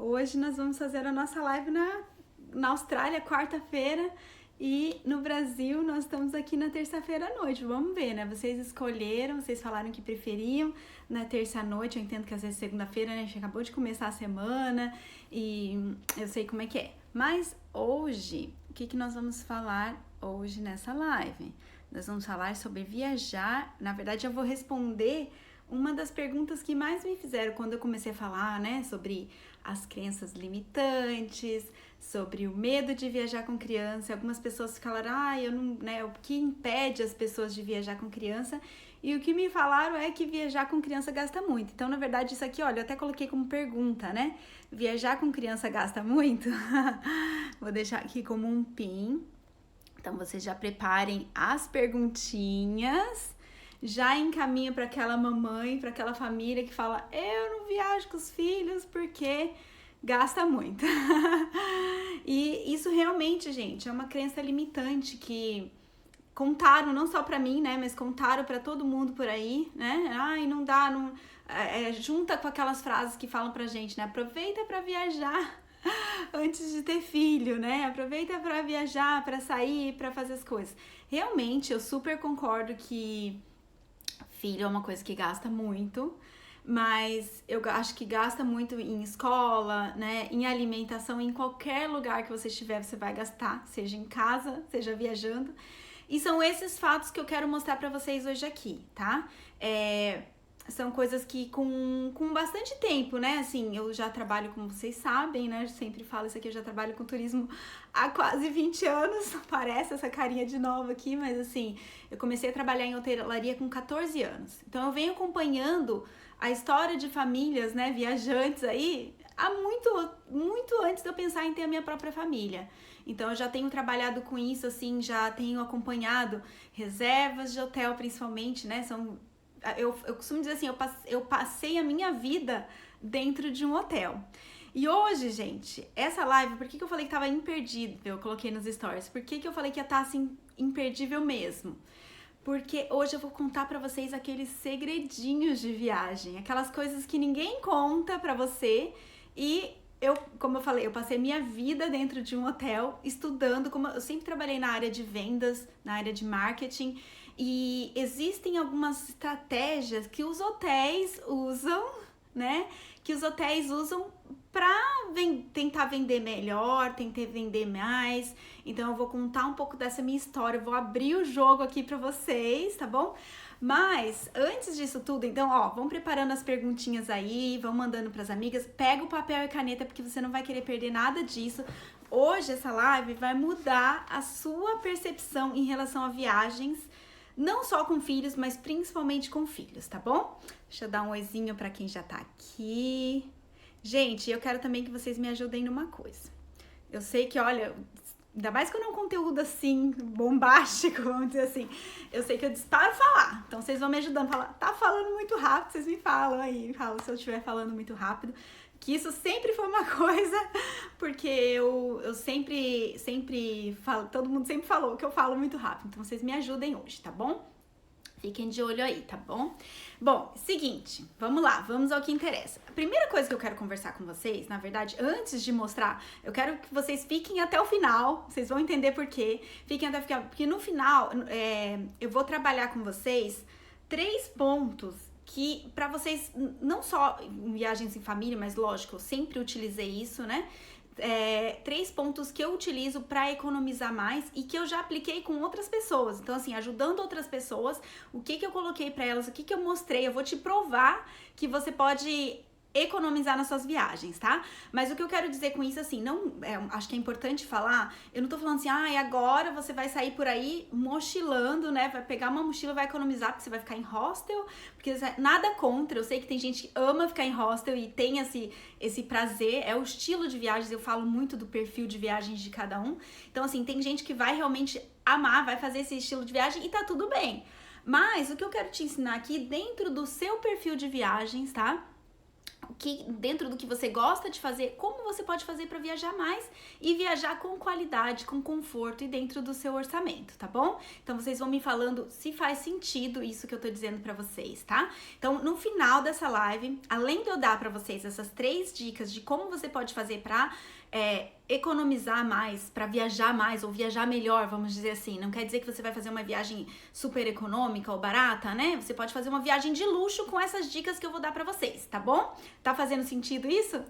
Hoje nós vamos fazer a nossa live na Austrália, quarta-feira, e no Brasil nós estamos aqui na terça-feira à noite. Vamos ver, né? Vocês escolheram, vocês falaram que preferiam na terça à noite. Eu entendo que às vezes segunda-feira, né? A gente acabou de começar a semana e eu sei como é que é. Mas hoje, o que nós vamos falar hoje nessa live? Nós vamos falar sobre viajar. Na verdade, eu vou responder uma das perguntas que mais me fizeram quando eu comecei a falar, né, sobre as crenças limitantes, sobre o medo de viajar com criança. Algumas pessoas falaram, eu não, né, o que impede as pessoas de viajar com criança? E o que me falaram é que viajar com criança gasta muito. Então, na verdade, isso aqui, olha, eu até coloquei como pergunta, né? Viajar com criança gasta muito? Vou deixar aqui como um pin. Então, vocês já preparem as perguntinhas. Já encaminha para aquela mamãe, para aquela família que fala, eu não viajo com os filhos porque gasta muito. E isso realmente, gente, é uma crença limitante que contaram não só para mim, né, mas contaram para todo mundo por aí, né? Ai, não dá, não junta com aquelas frases que falam pra gente, né? Aproveita para viajar antes de ter filho, né? Aproveita para viajar, para sair, para fazer as coisas. Realmente, eu super concordo que filho é uma coisa que gasta muito, mas eu acho que gasta muito em escola, né, em alimentação, em qualquer lugar que você estiver, você vai gastar, seja em casa, seja viajando. E são esses fatos que eu quero mostrar pra vocês hoje aqui, tá? São coisas que com bastante tempo, né? Assim, eu já trabalho, como vocês sabem, né? Eu sempre falo isso aqui, eu já trabalho com turismo há quase 20 anos. Parece essa carinha de nova aqui, mas assim, eu comecei a trabalhar em hotelaria com 14 anos. Então eu venho acompanhando a história de famílias, né, viajantes aí, há muito antes de eu pensar em ter a minha própria família. Então eu já tenho trabalhado com isso, assim, já tenho acompanhado reservas de hotel, principalmente, né? Eu costumo dizer assim, eu passei a minha vida dentro de um hotel. E hoje, gente, essa live, por que eu falei que tava imperdível? Eu coloquei nos stories. Por que eu falei que ia estar assim, imperdível mesmo? Porque hoje eu vou contar pra vocês aqueles segredinhos de viagem, aquelas coisas que ninguém conta pra você. E como eu falei, eu passei minha vida dentro de um hotel estudando, como eu sempre trabalhei na área de vendas, na área de marketing. E existem algumas estratégias que os hotéis usam, né? Que os hotéis usam para tentar vender melhor, tentar vender mais. Então eu vou contar um pouco dessa minha história, eu vou abrir o jogo aqui para vocês, tá bom? Mas antes disso tudo, então, vão preparando as perguntinhas aí, vão mandando para as amigas, pega o papel e caneta porque você não vai querer perder nada disso. Hoje essa live vai mudar a sua percepção em relação a viagens, não só com filhos, mas principalmente com filhos, tá bom? Deixa eu dar um oizinho pra quem já tá aqui. Gente, eu quero também que vocês me ajudem numa coisa. Eu sei que, olha, ainda mais quando é um conteúdo assim, bombástico, vamos dizer assim, eu sei que eu disparo falar. Então vocês vão me ajudando a falar, tá falando muito rápido, vocês me falam aí, falam se eu estiver falando muito rápido. Que isso sempre foi uma coisa, porque eu sempre falo, todo mundo sempre falou que eu falo muito rápido, então vocês me ajudem hoje, tá bom? Fiquem de olho aí, tá bom? Bom, seguinte, vamos lá, vamos ao que interessa. A primeira coisa que eu quero conversar com vocês, na verdade, antes de mostrar, eu quero que vocês fiquem até o final, vocês vão entender por quê. Fiquem até o final, porque no final eu vou trabalhar com vocês 3 pontos que para vocês, não só em viagens em família, mas lógico, eu sempre utilizei isso, né? 3 pontos que eu utilizo para economizar mais e que eu já apliquei com outras pessoas. Então, assim, ajudando outras pessoas, o que eu coloquei para elas, o que eu mostrei, eu vou te provar que você pode economizar nas suas viagens, tá? Mas o que eu quero dizer com isso, assim, acho que é importante falar, eu não tô falando assim, agora você vai sair por aí mochilando, né? Vai pegar uma mochila, vai economizar, porque você vai ficar em hostel, porque nada contra, eu sei que tem gente que ama ficar em hostel e tem esse prazer, é o estilo de viagens, eu falo muito do perfil de viagens de cada um. Então, assim, tem gente que vai realmente amar, vai fazer esse estilo de viagem e tá tudo bem. Mas o que eu quero te ensinar aqui, dentro do seu perfil de viagens, tá? que dentro do que você gosta de fazer, como você pode fazer para viajar mais e viajar com qualidade, com conforto e dentro do seu orçamento, tá bom? Então vocês vão me falando se faz sentido isso que eu tô dizendo para vocês, tá? Então no final dessa live, além de eu dar para vocês essas 3 dicas de como você pode fazer para economizar mais, para viajar mais ou viajar melhor, vamos dizer assim. Não quer dizer que você vai fazer uma viagem super econômica ou barata, né? Você pode fazer uma viagem de luxo com essas dicas que eu vou dar pra vocês, tá bom? Tá fazendo sentido isso?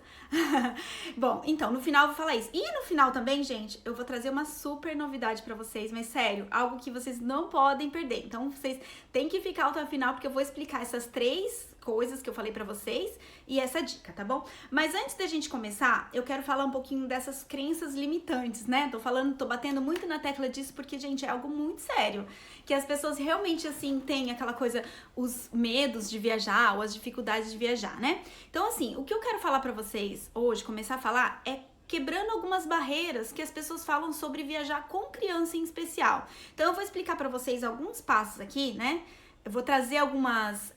Bom, então, no final eu vou falar isso. E no final também, gente, eu vou trazer uma super novidade pra vocês, mas sério, algo que vocês não podem perder. Então, vocês têm que ficar até o final, porque eu vou explicar essas 3 coisas que eu falei pra vocês e essa dica, tá bom? Mas antes da gente começar, eu quero falar um pouquinho dessas crenças limitantes, né? Tô batendo muito na tecla disso porque, gente, é algo muito sério, que as pessoas realmente, assim, têm aquela coisa, os medos de viajar ou as dificuldades de viajar, né? Então, assim, o que eu quero falar pra vocês hoje, começar a falar, é quebrando algumas barreiras que as pessoas falam sobre viajar com criança em especial. Então, eu vou explicar pra vocês alguns passos aqui, né? Eu vou trazer algumas...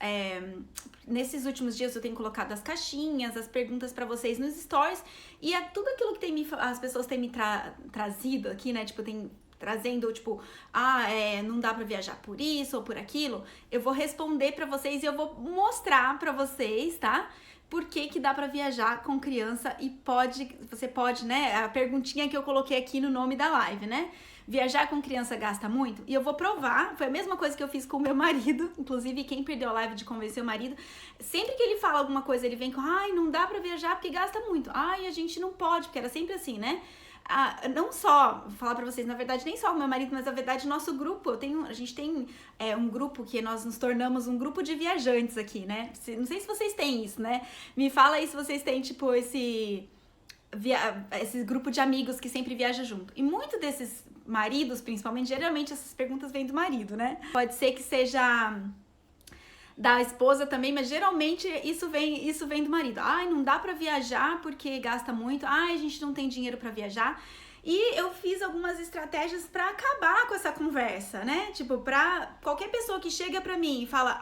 nesses últimos dias eu tenho colocado as caixinhas, as perguntas pra vocês nos stories. E é tudo aquilo que as pessoas têm me trazido aqui, né? Tipo, trazendo, tipo... não dá pra viajar por isso ou por aquilo. Eu vou responder pra vocês e eu vou mostrar pra vocês, tá? Por que dá pra viajar com criança e você pode, né? A perguntinha que eu coloquei aqui no nome da live, né? Viajar com criança gasta muito? E eu vou provar, foi a mesma coisa que eu fiz com o meu marido, inclusive quem perdeu a live de convencer o marido, sempre que ele fala alguma coisa, ele vem com, não dá pra viajar porque gasta muito, a gente não pode, porque era sempre assim, né? Não só, vou falar pra vocês, na verdade, nem só o meu marido, mas na verdade nosso grupo, a gente tem um grupo que nós nos tornamos um grupo de viajantes aqui, né? Não sei se vocês têm isso, né? Me fala aí se vocês têm, tipo, esse grupo de amigos que sempre viaja junto. E muito desses maridos, principalmente, geralmente essas perguntas vêm do marido, né? Pode ser que seja da esposa também, mas geralmente isso vem do marido. Não dá pra viajar porque gasta muito. A gente não tem dinheiro pra viajar. E eu fiz algumas estratégias pra acabar com essa conversa, né? Tipo, pra qualquer pessoa que chega pra mim e fala,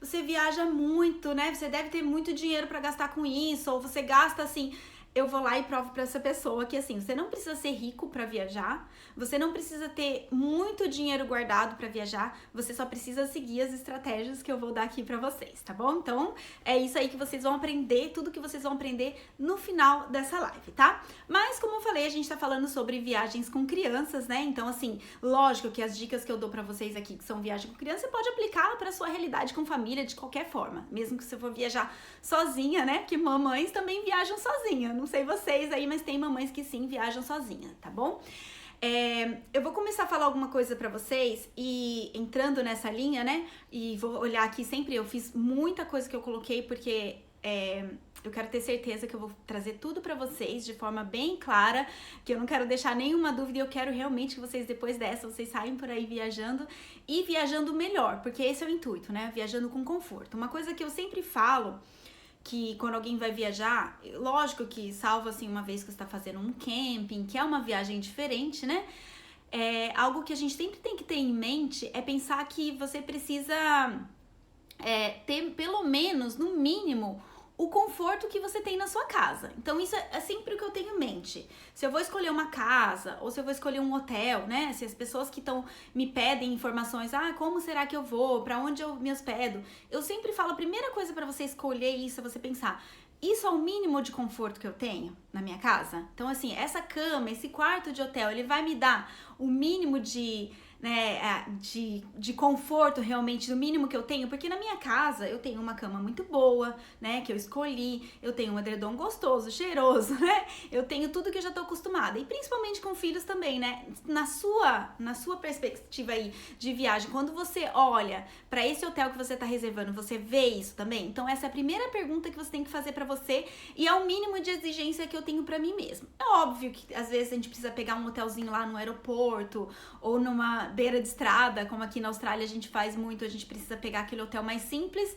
você viaja muito, né? Você deve ter muito dinheiro pra gastar com isso, ou você gasta assim... Eu vou lá e provo pra essa pessoa que, assim, você não precisa ser rico pra viajar, você não precisa ter muito dinheiro guardado pra viajar, você só precisa seguir as estratégias que eu vou dar aqui pra vocês, tá bom? Então, é isso aí que vocês vão aprender, tudo que vocês vão aprender no final dessa live, tá? Mas, como eu falei, a gente tá falando sobre viagens com crianças, né? Então, assim, lógico que as dicas que eu dou pra vocês aqui, que são viagem com criança, você pode aplicar pra sua realidade com família de qualquer forma, mesmo que você for viajar sozinha, né? Porque mamães também viajam sozinha, não sei vocês aí, mas tem mamães que sim viajam sozinha, tá bom? Eu vou começar a falar alguma coisa pra vocês e entrando nessa linha, né? E vou olhar aqui sempre, eu fiz muita coisa que eu coloquei porque eu quero ter certeza que eu vou trazer tudo pra vocês de forma bem clara, que eu não quero deixar nenhuma dúvida e eu quero realmente que vocês, depois dessa, vocês saiam por aí viajando e viajando melhor, porque esse é o intuito, né? Viajando com conforto. Uma coisa que eu sempre falo, que quando alguém vai viajar, lógico que salvo assim uma vez que você tá fazendo um camping, que é uma viagem diferente, né? Algo que a gente sempre tem que ter em mente é pensar que você precisa ter pelo menos, no mínimo, o conforto que você tem na sua casa. Então isso é sempre o que eu tenho em mente. Se eu vou escolher uma casa ou se eu vou escolher um hotel, né? Se as pessoas que me pedem informações, como será que eu vou? Pra onde eu me hospedo? Eu sempre falo, a primeira coisa pra você escolher isso é você pensar, isso é o mínimo de conforto que eu tenho na minha casa? Então assim, essa cama, esse quarto de hotel, ele vai me dar o mínimo de conforto realmente, do mínimo que eu tenho, porque na minha casa eu tenho uma cama muito boa, né, que eu escolhi, eu tenho um edredom gostoso, cheiroso, né, eu tenho tudo que eu já tô acostumada, e principalmente com filhos também, né, na sua perspectiva aí de viagem, quando você olha pra esse hotel que você tá reservando, você vê isso também? Então essa é a primeira pergunta que você tem que fazer pra você, e é o mínimo de exigência que eu tenho pra mim mesmo. É óbvio que às vezes a gente precisa pegar um hotelzinho lá no aeroporto, ou numa beira de estrada, como aqui na Austrália a gente faz muito, a gente precisa pegar aquele hotel mais simples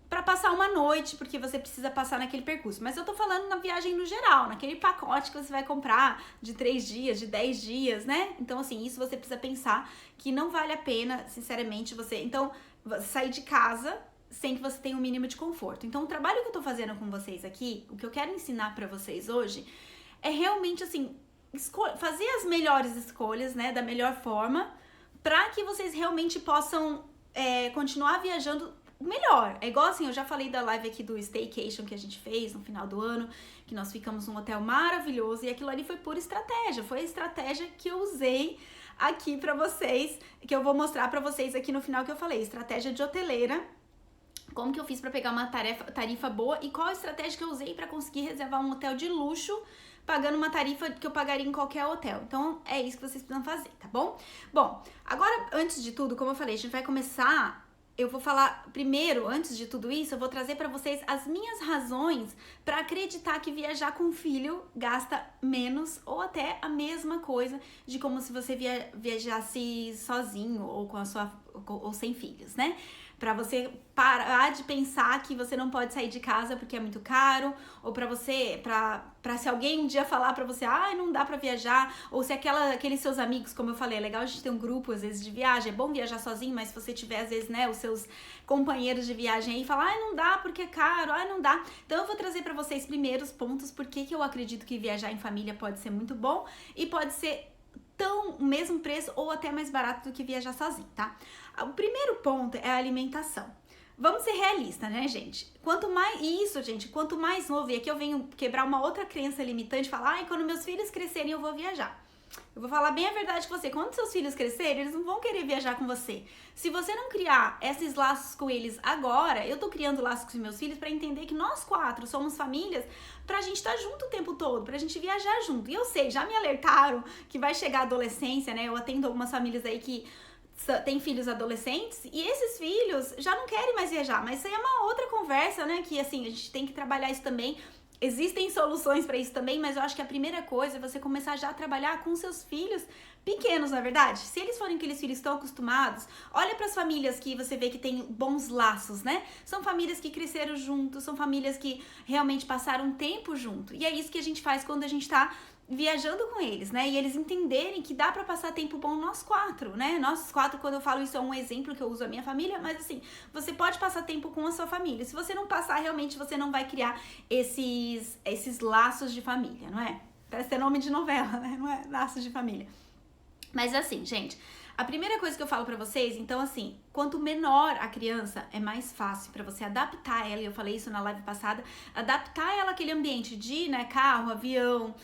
pra passar uma noite, porque você precisa passar naquele percurso. Mas eu tô falando na viagem no geral, naquele pacote que você vai comprar de 3 dias, de 10 dias, né? Então, assim, isso você precisa pensar que não vale a pena, sinceramente, você... Então, sair de casa sem que você tenha um mínimo de conforto. Então, o trabalho que eu tô fazendo com vocês aqui, o que eu quero ensinar pra vocês hoje, é realmente, assim, fazer as melhores escolhas, né, da melhor forma, pra que vocês realmente possam continuar viajando melhor. É igual assim, eu já falei da live aqui do staycation que a gente fez no final do ano, que nós ficamos num hotel maravilhoso, e aquilo ali foi pura estratégia, foi a estratégia que eu usei aqui pra vocês, que eu vou mostrar pra vocês aqui no final que eu falei, estratégia de hoteleira, como que eu fiz pra pegar uma tarifa boa e qual a estratégia que eu usei pra conseguir reservar um hotel de luxo pagando uma tarifa que eu pagaria em qualquer hotel. Então, é isso que vocês precisam fazer, tá bom? Bom, agora, antes de tudo, como eu falei, a gente vai começar... Eu vou falar primeiro, antes de tudo isso, eu vou trazer pra vocês as minhas razões pra acreditar que viajar com filho gasta menos ou até a mesma coisa de como se você viajasse sozinho ou com a sua ou sem filhos, né? Pra você parar de pensar que você não pode sair de casa porque é muito caro, ou pra você, pra se alguém um dia falar pra você, não dá pra viajar, ou se aqueles seus amigos, como eu falei, é legal a gente ter um grupo, às vezes, de viagem, é bom viajar sozinho, mas se você tiver, às vezes, né, os seus companheiros de viagem aí e falar, não dá porque é caro, não dá. Então eu vou trazer pra vocês primeiro os pontos, porque eu acredito que viajar em família pode ser muito bom e pode ser o mesmo preço ou até mais barato do que viajar sozinho, tá? O primeiro ponto é a alimentação. Vamos ser realistas, né, gente? Quanto mais novo, e aqui eu venho quebrar uma outra crença limitante, falar, quando meus filhos crescerem eu vou viajar. Eu vou falar bem a verdade com você, quando seus filhos crescerem, eles não vão querer viajar com você. Se você não criar esses laços com eles agora, eu tô criando laços com os meus filhos pra entender que nós 4 somos famílias pra gente estar junto o tempo todo, pra gente viajar junto. E eu sei, já me alertaram que vai chegar a adolescência, né? Eu atendo algumas famílias aí que tem filhos adolescentes e esses filhos já não querem mais viajar, mas isso aí é uma outra conversa, né? Que assim, a gente tem que trabalhar isso também. Existem soluções para isso também, mas eu acho que a primeira coisa é você começar já a trabalhar com seus filhos pequenos, na verdade. Se eles forem aqueles filhos tão acostumados, olha para as famílias que você vê que tem bons laços, né? São famílias que cresceram juntos, são famílias que realmente passaram tempo junto. E é isso que a gente faz quando a gente tá viajando com eles, né? E eles entenderem que dá pra passar tempo bom nós 4, né? Nós 4, quando eu falo isso, é um exemplo que eu uso a minha família, mas assim, você pode passar tempo com a sua família. Se você não passar, realmente você não vai criar esses laços de família, não é? Parece ter nome de novela, né? Não é? Laços de família. Mas assim, gente, a primeira coisa que eu falo pra vocês, então assim, quanto menor a criança, é mais fácil pra você adaptar ela, e eu falei isso na live passada, adaptar ela àquele ambiente de, né, carro, avião,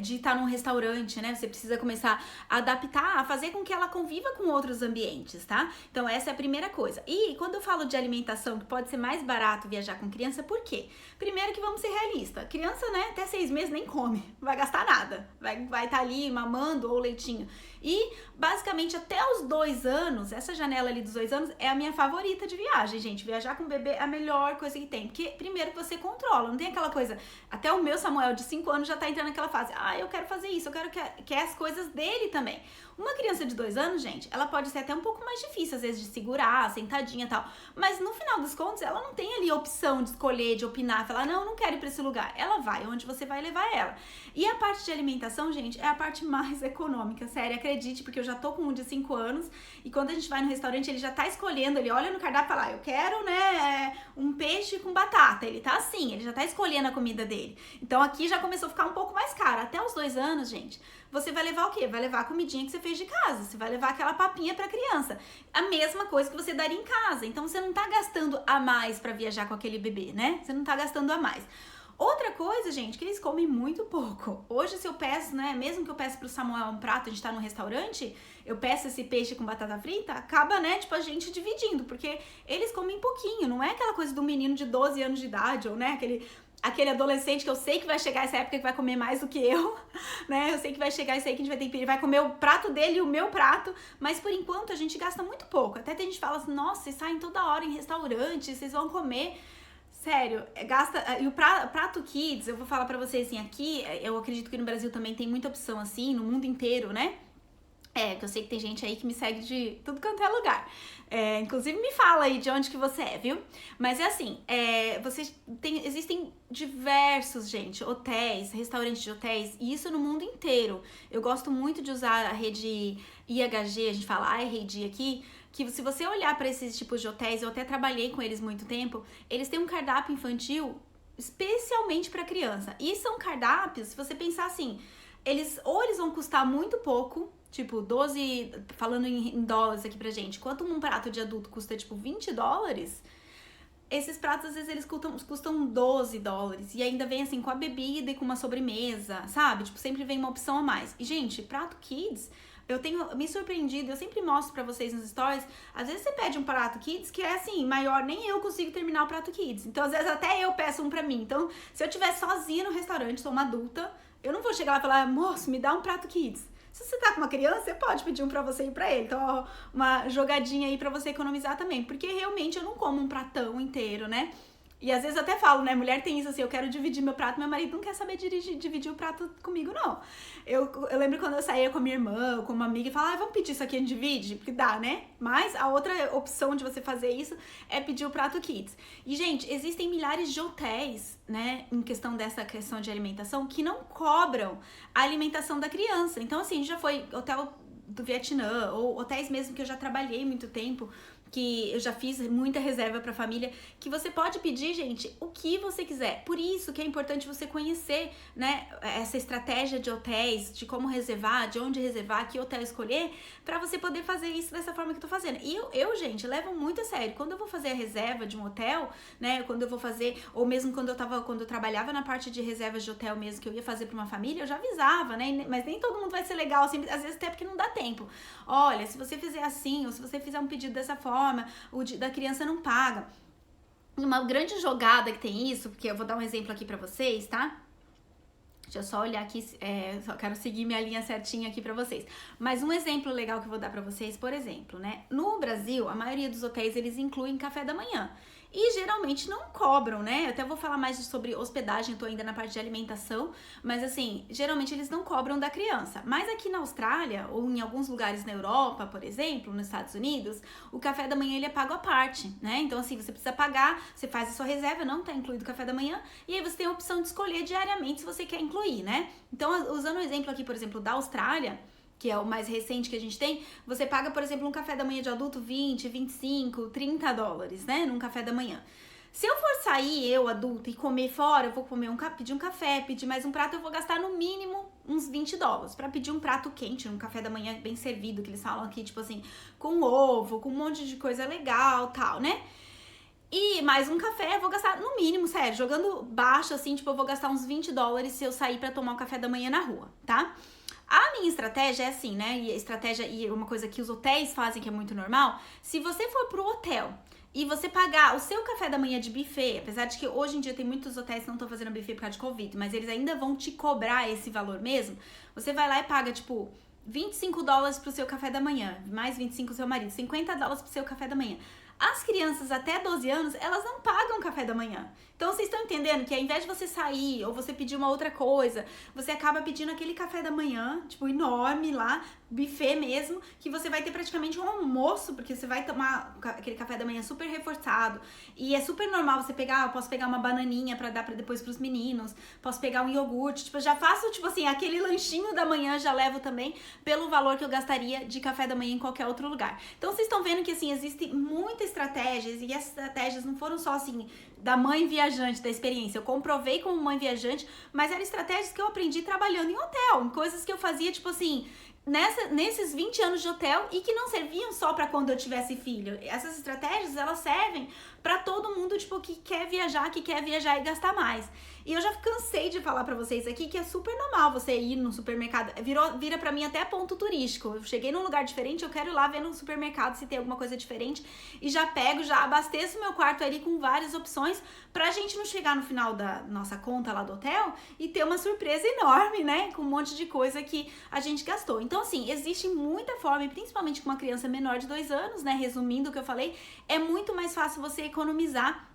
de estar num restaurante, né, você precisa começar a adaptar, a fazer com que ela conviva com outros ambientes, tá? Então essa é a primeira coisa. E quando eu falo de alimentação, que pode ser mais barato viajar com criança, por quê? Primeiro que vamos ser realistas, criança, né, até 6 meses nem come, não vai gastar nada, vai estar ali mamando ou leitinho. E basicamente até os 2 anos, essa janela ali dos 2 anos é a minha favorita de viagem, gente. Viajar com bebê é a melhor coisa que tem. Porque primeiro que você controla, não tem aquela coisa. Até o meu Samuel de 5 anos já tá entrando naquela fase. Eu quero fazer isso, eu quero que as coisas dele também. Uma criança de 2 anos, gente, ela pode ser até um pouco mais difícil, às vezes, de segurar, sentadinha e tal. Mas no final dos contos, ela não tem ali a opção de escolher, de opinar, falar, não, eu não quero ir pra esse lugar. Ela vai onde você vai levar ela. E a parte de alimentação, gente, é a parte mais econômica, sério, acredite, porque eu já tô com um de 5 anos e quando a gente vai no restaurante, ele já tá escolhendo, ele olha no cardápio e fala, eu quero, né, um peixe com batata. Ele tá assim, ele já tá escolhendo a comida dele. Então aqui já começou a ficar um pouco mais caro. Até os 2 anos, gente, você vai levar o quê? Vai levar a comidinha que você fez de casa, você vai levar aquela papinha pra criança. A mesma coisa que você daria em casa. Então você não tá gastando a mais pra viajar com aquele bebê, né? Você não tá gastando a mais. Outra coisa, gente, que eles comem muito pouco. Hoje, se eu peço, né, mesmo que eu peço pro Samuel um prato, a gente tá num restaurante, eu peço esse peixe com batata frita, acaba, né, tipo, a gente dividindo, porque eles comem pouquinho, não é aquela coisa do menino de 12 anos de idade, ou, né, aquele adolescente que eu sei que vai chegar essa época que vai comer mais do que eu, né, eu sei que vai chegar isso aí que a gente vai ter que ele vai comer o prato dele e o meu prato, mas por enquanto a gente gasta muito pouco. Até tem gente que fala assim, nossa, vocês saem toda hora em restaurante, vocês vão comer... Sério, gasta... E o prato kids, eu vou falar pra vocês assim, aqui, eu acredito que no Brasil também tem muita opção assim, no mundo inteiro, né? Que eu sei que tem gente aí que me segue de tudo quanto é lugar. Inclusive me fala aí de onde que você é, viu? Mas é assim, existem diversos, gente, hotéis, restaurantes de hotéis, e isso no mundo inteiro. Eu gosto muito de usar a rede IHG, a gente fala iRede aqui, que se você olhar para esses tipos de hotéis, eu até trabalhei com eles muito tempo, eles têm um cardápio infantil especialmente para criança. E são cardápios, se você pensar assim, eles vão custar muito pouco, tipo 12, falando em dólares aqui pra gente, quanto um prato de adulto custa tipo $20, esses pratos às vezes eles custam $12 e ainda vem assim com a bebida e com uma sobremesa, sabe? Tipo, sempre vem uma opção a mais. E gente, prato kids, eu tenho me surpreendido, eu sempre mostro pra vocês nos stories, às vezes você pede um prato kids que é assim, maior, nem eu consigo terminar o prato kids. Então às vezes até eu peço um pra mim. Então se eu estiver sozinha no restaurante, sou uma adulta, eu não vou chegar lá e falar, moço, me dá um prato kids. Se você tá com uma criança, você pode pedir um pra você e pra ele. Então, ó, uma jogadinha aí pra você economizar também. Porque realmente eu não como um pratão inteiro, né? E às vezes eu até falo, né? Mulher tem isso assim, eu quero dividir meu prato, meu marido não quer saber dividir o prato comigo, não. Eu lembro quando eu saía com a minha irmã, com uma amiga, e falava, vamos pedir isso aqui, a gente divide? Porque dá, né? Mas a outra opção de você fazer isso é pedir o prato kids. E, gente, existem milhares de hotéis, né, em questão dessa questão de alimentação, que não cobram a alimentação da criança. Então, assim, já foi hotel do Vietnã, ou hotéis mesmo que eu já trabalhei muito tempo, que eu já fiz muita reserva pra família, que você pode pedir, gente, o que você quiser. Por isso que é importante você conhecer, né, essa estratégia de hotéis, de como reservar, de onde reservar, que hotel escolher, pra você poder fazer isso dessa forma que eu tô fazendo. E eu, gente, levo muito a sério. Quando eu vou fazer a reserva de um hotel, né, quando eu vou fazer, ou mesmo quando eu trabalhava na parte de reservas de hotel mesmo, que eu ia fazer pra uma família, eu já avisava, né, mas nem todo mundo vai ser legal, assim, às vezes até porque não dá tempo. Olha, se você fizer assim, ou se você fizer um pedido dessa forma, o da criança não paga. Uma grande jogada que tem isso, porque eu vou dar um exemplo aqui pra vocês, tá? Deixa eu só olhar aqui, só quero seguir minha linha certinha aqui pra vocês. Mas um exemplo legal que eu vou dar pra vocês, por exemplo, né? No Brasil, a maioria dos hotéis, eles incluem café da manhã. E geralmente não cobram, né? Eu até vou falar mais sobre hospedagem, eu tô ainda na parte de alimentação, mas assim, geralmente eles não cobram da criança. Mas aqui na Austrália, ou em alguns lugares na Europa, por exemplo, nos Estados Unidos, o café da manhã ele é pago à parte, né? Então assim, você precisa pagar, você faz a sua reserva, não tá incluído o café da manhã, e aí você tem a opção de escolher diariamente se você quer incluir, né? Então, usando o exemplo aqui, por exemplo, da Austrália, que é o mais recente que a gente tem, você paga, por exemplo, um café da manhã de adulto $20, $25, $30, né, num café da manhã. Se eu for sair, eu, adulta, e comer fora, eu vou pedir um café, pedir mais um prato, eu vou gastar no mínimo uns $20 pra pedir um prato quente, um café da manhã bem servido, que eles falam aqui, tipo assim, com ovo, com um monte de coisa legal, tal, né? E mais um café, eu vou gastar no mínimo, sério, jogando baixo, assim, tipo, eu vou gastar uns $20 se eu sair pra tomar um café da manhã na rua, tá? A minha estratégia é assim, né? E a estratégia, e uma coisa que os hotéis fazem que é muito normal, se você for pro hotel e você pagar o seu café da manhã de buffet, apesar de que hoje em dia tem muitos hotéis que não estão fazendo buffet por causa de Covid, mas eles ainda vão te cobrar esse valor mesmo, você vai lá e paga, tipo, $25 pro seu café da manhã, mais 25 pro seu marido, $50 pro seu café da manhã. As crianças até 12 anos, elas não pagam café da manhã. Então, vocês estão entendendo que ao invés de você sair ou você pedir uma outra coisa, você acaba pedindo aquele café da manhã, tipo, enorme lá, buffet mesmo, que você vai ter praticamente um almoço, porque você vai tomar aquele café da manhã super reforçado. E é super normal você pegar, eu posso pegar uma bananinha pra dar depois pros meninos, posso pegar um iogurte, tipo, eu já faço, tipo assim, aquele lanchinho da manhã, já levo também pelo valor que eu gastaria de café da manhã em qualquer outro lugar. Então, vocês estão vendo que, assim, existem muitas estratégias, e essas estratégias não foram só, assim, da mãe viajante, da experiência. Eu comprovei como mãe viajante, mas eram estratégias que eu aprendi trabalhando em hotel, em coisas que eu fazia, tipo assim, nesses 20 anos de hotel e que não serviam só pra quando eu tivesse filho. Essas estratégias, elas servem pra todo mundo, tipo, que quer viajar e gastar mais. E eu já cansei de falar pra vocês aqui que é super normal você ir no supermercado, vira pra mim até ponto turístico. Eu cheguei num lugar diferente, eu quero ir lá ver no supermercado se tem alguma coisa diferente e já abasteço meu quarto ali com várias opções pra gente não chegar no final da nossa conta lá do hotel e ter uma surpresa enorme, né, com um monte de coisa que a gente gastou. Então, assim, existe muita forma, e principalmente com uma criança menor de 2 anos, né, resumindo o que eu falei, é muito mais fácil você economizar,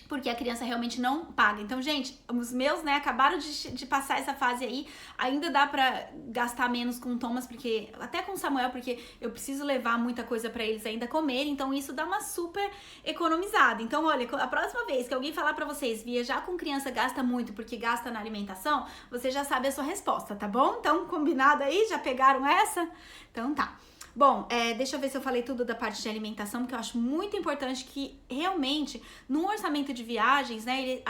porque a criança realmente não paga. Então, gente, os meus, né, acabaram de passar essa fase aí, ainda dá pra gastar menos com o Thomas, porque até com o Samuel, porque eu preciso levar muita coisa pra eles ainda comerem, então isso dá uma super economizada. Então, olha, a próxima vez que alguém falar pra vocês, viajar com criança gasta muito porque gasta na alimentação, você já sabe a sua resposta, tá bom? Então, combinado aí? Já pegaram essa? Então tá. Bom, deixa eu ver se eu falei tudo da parte de alimentação, porque eu acho muito importante que realmente no orçamento de viagens, né,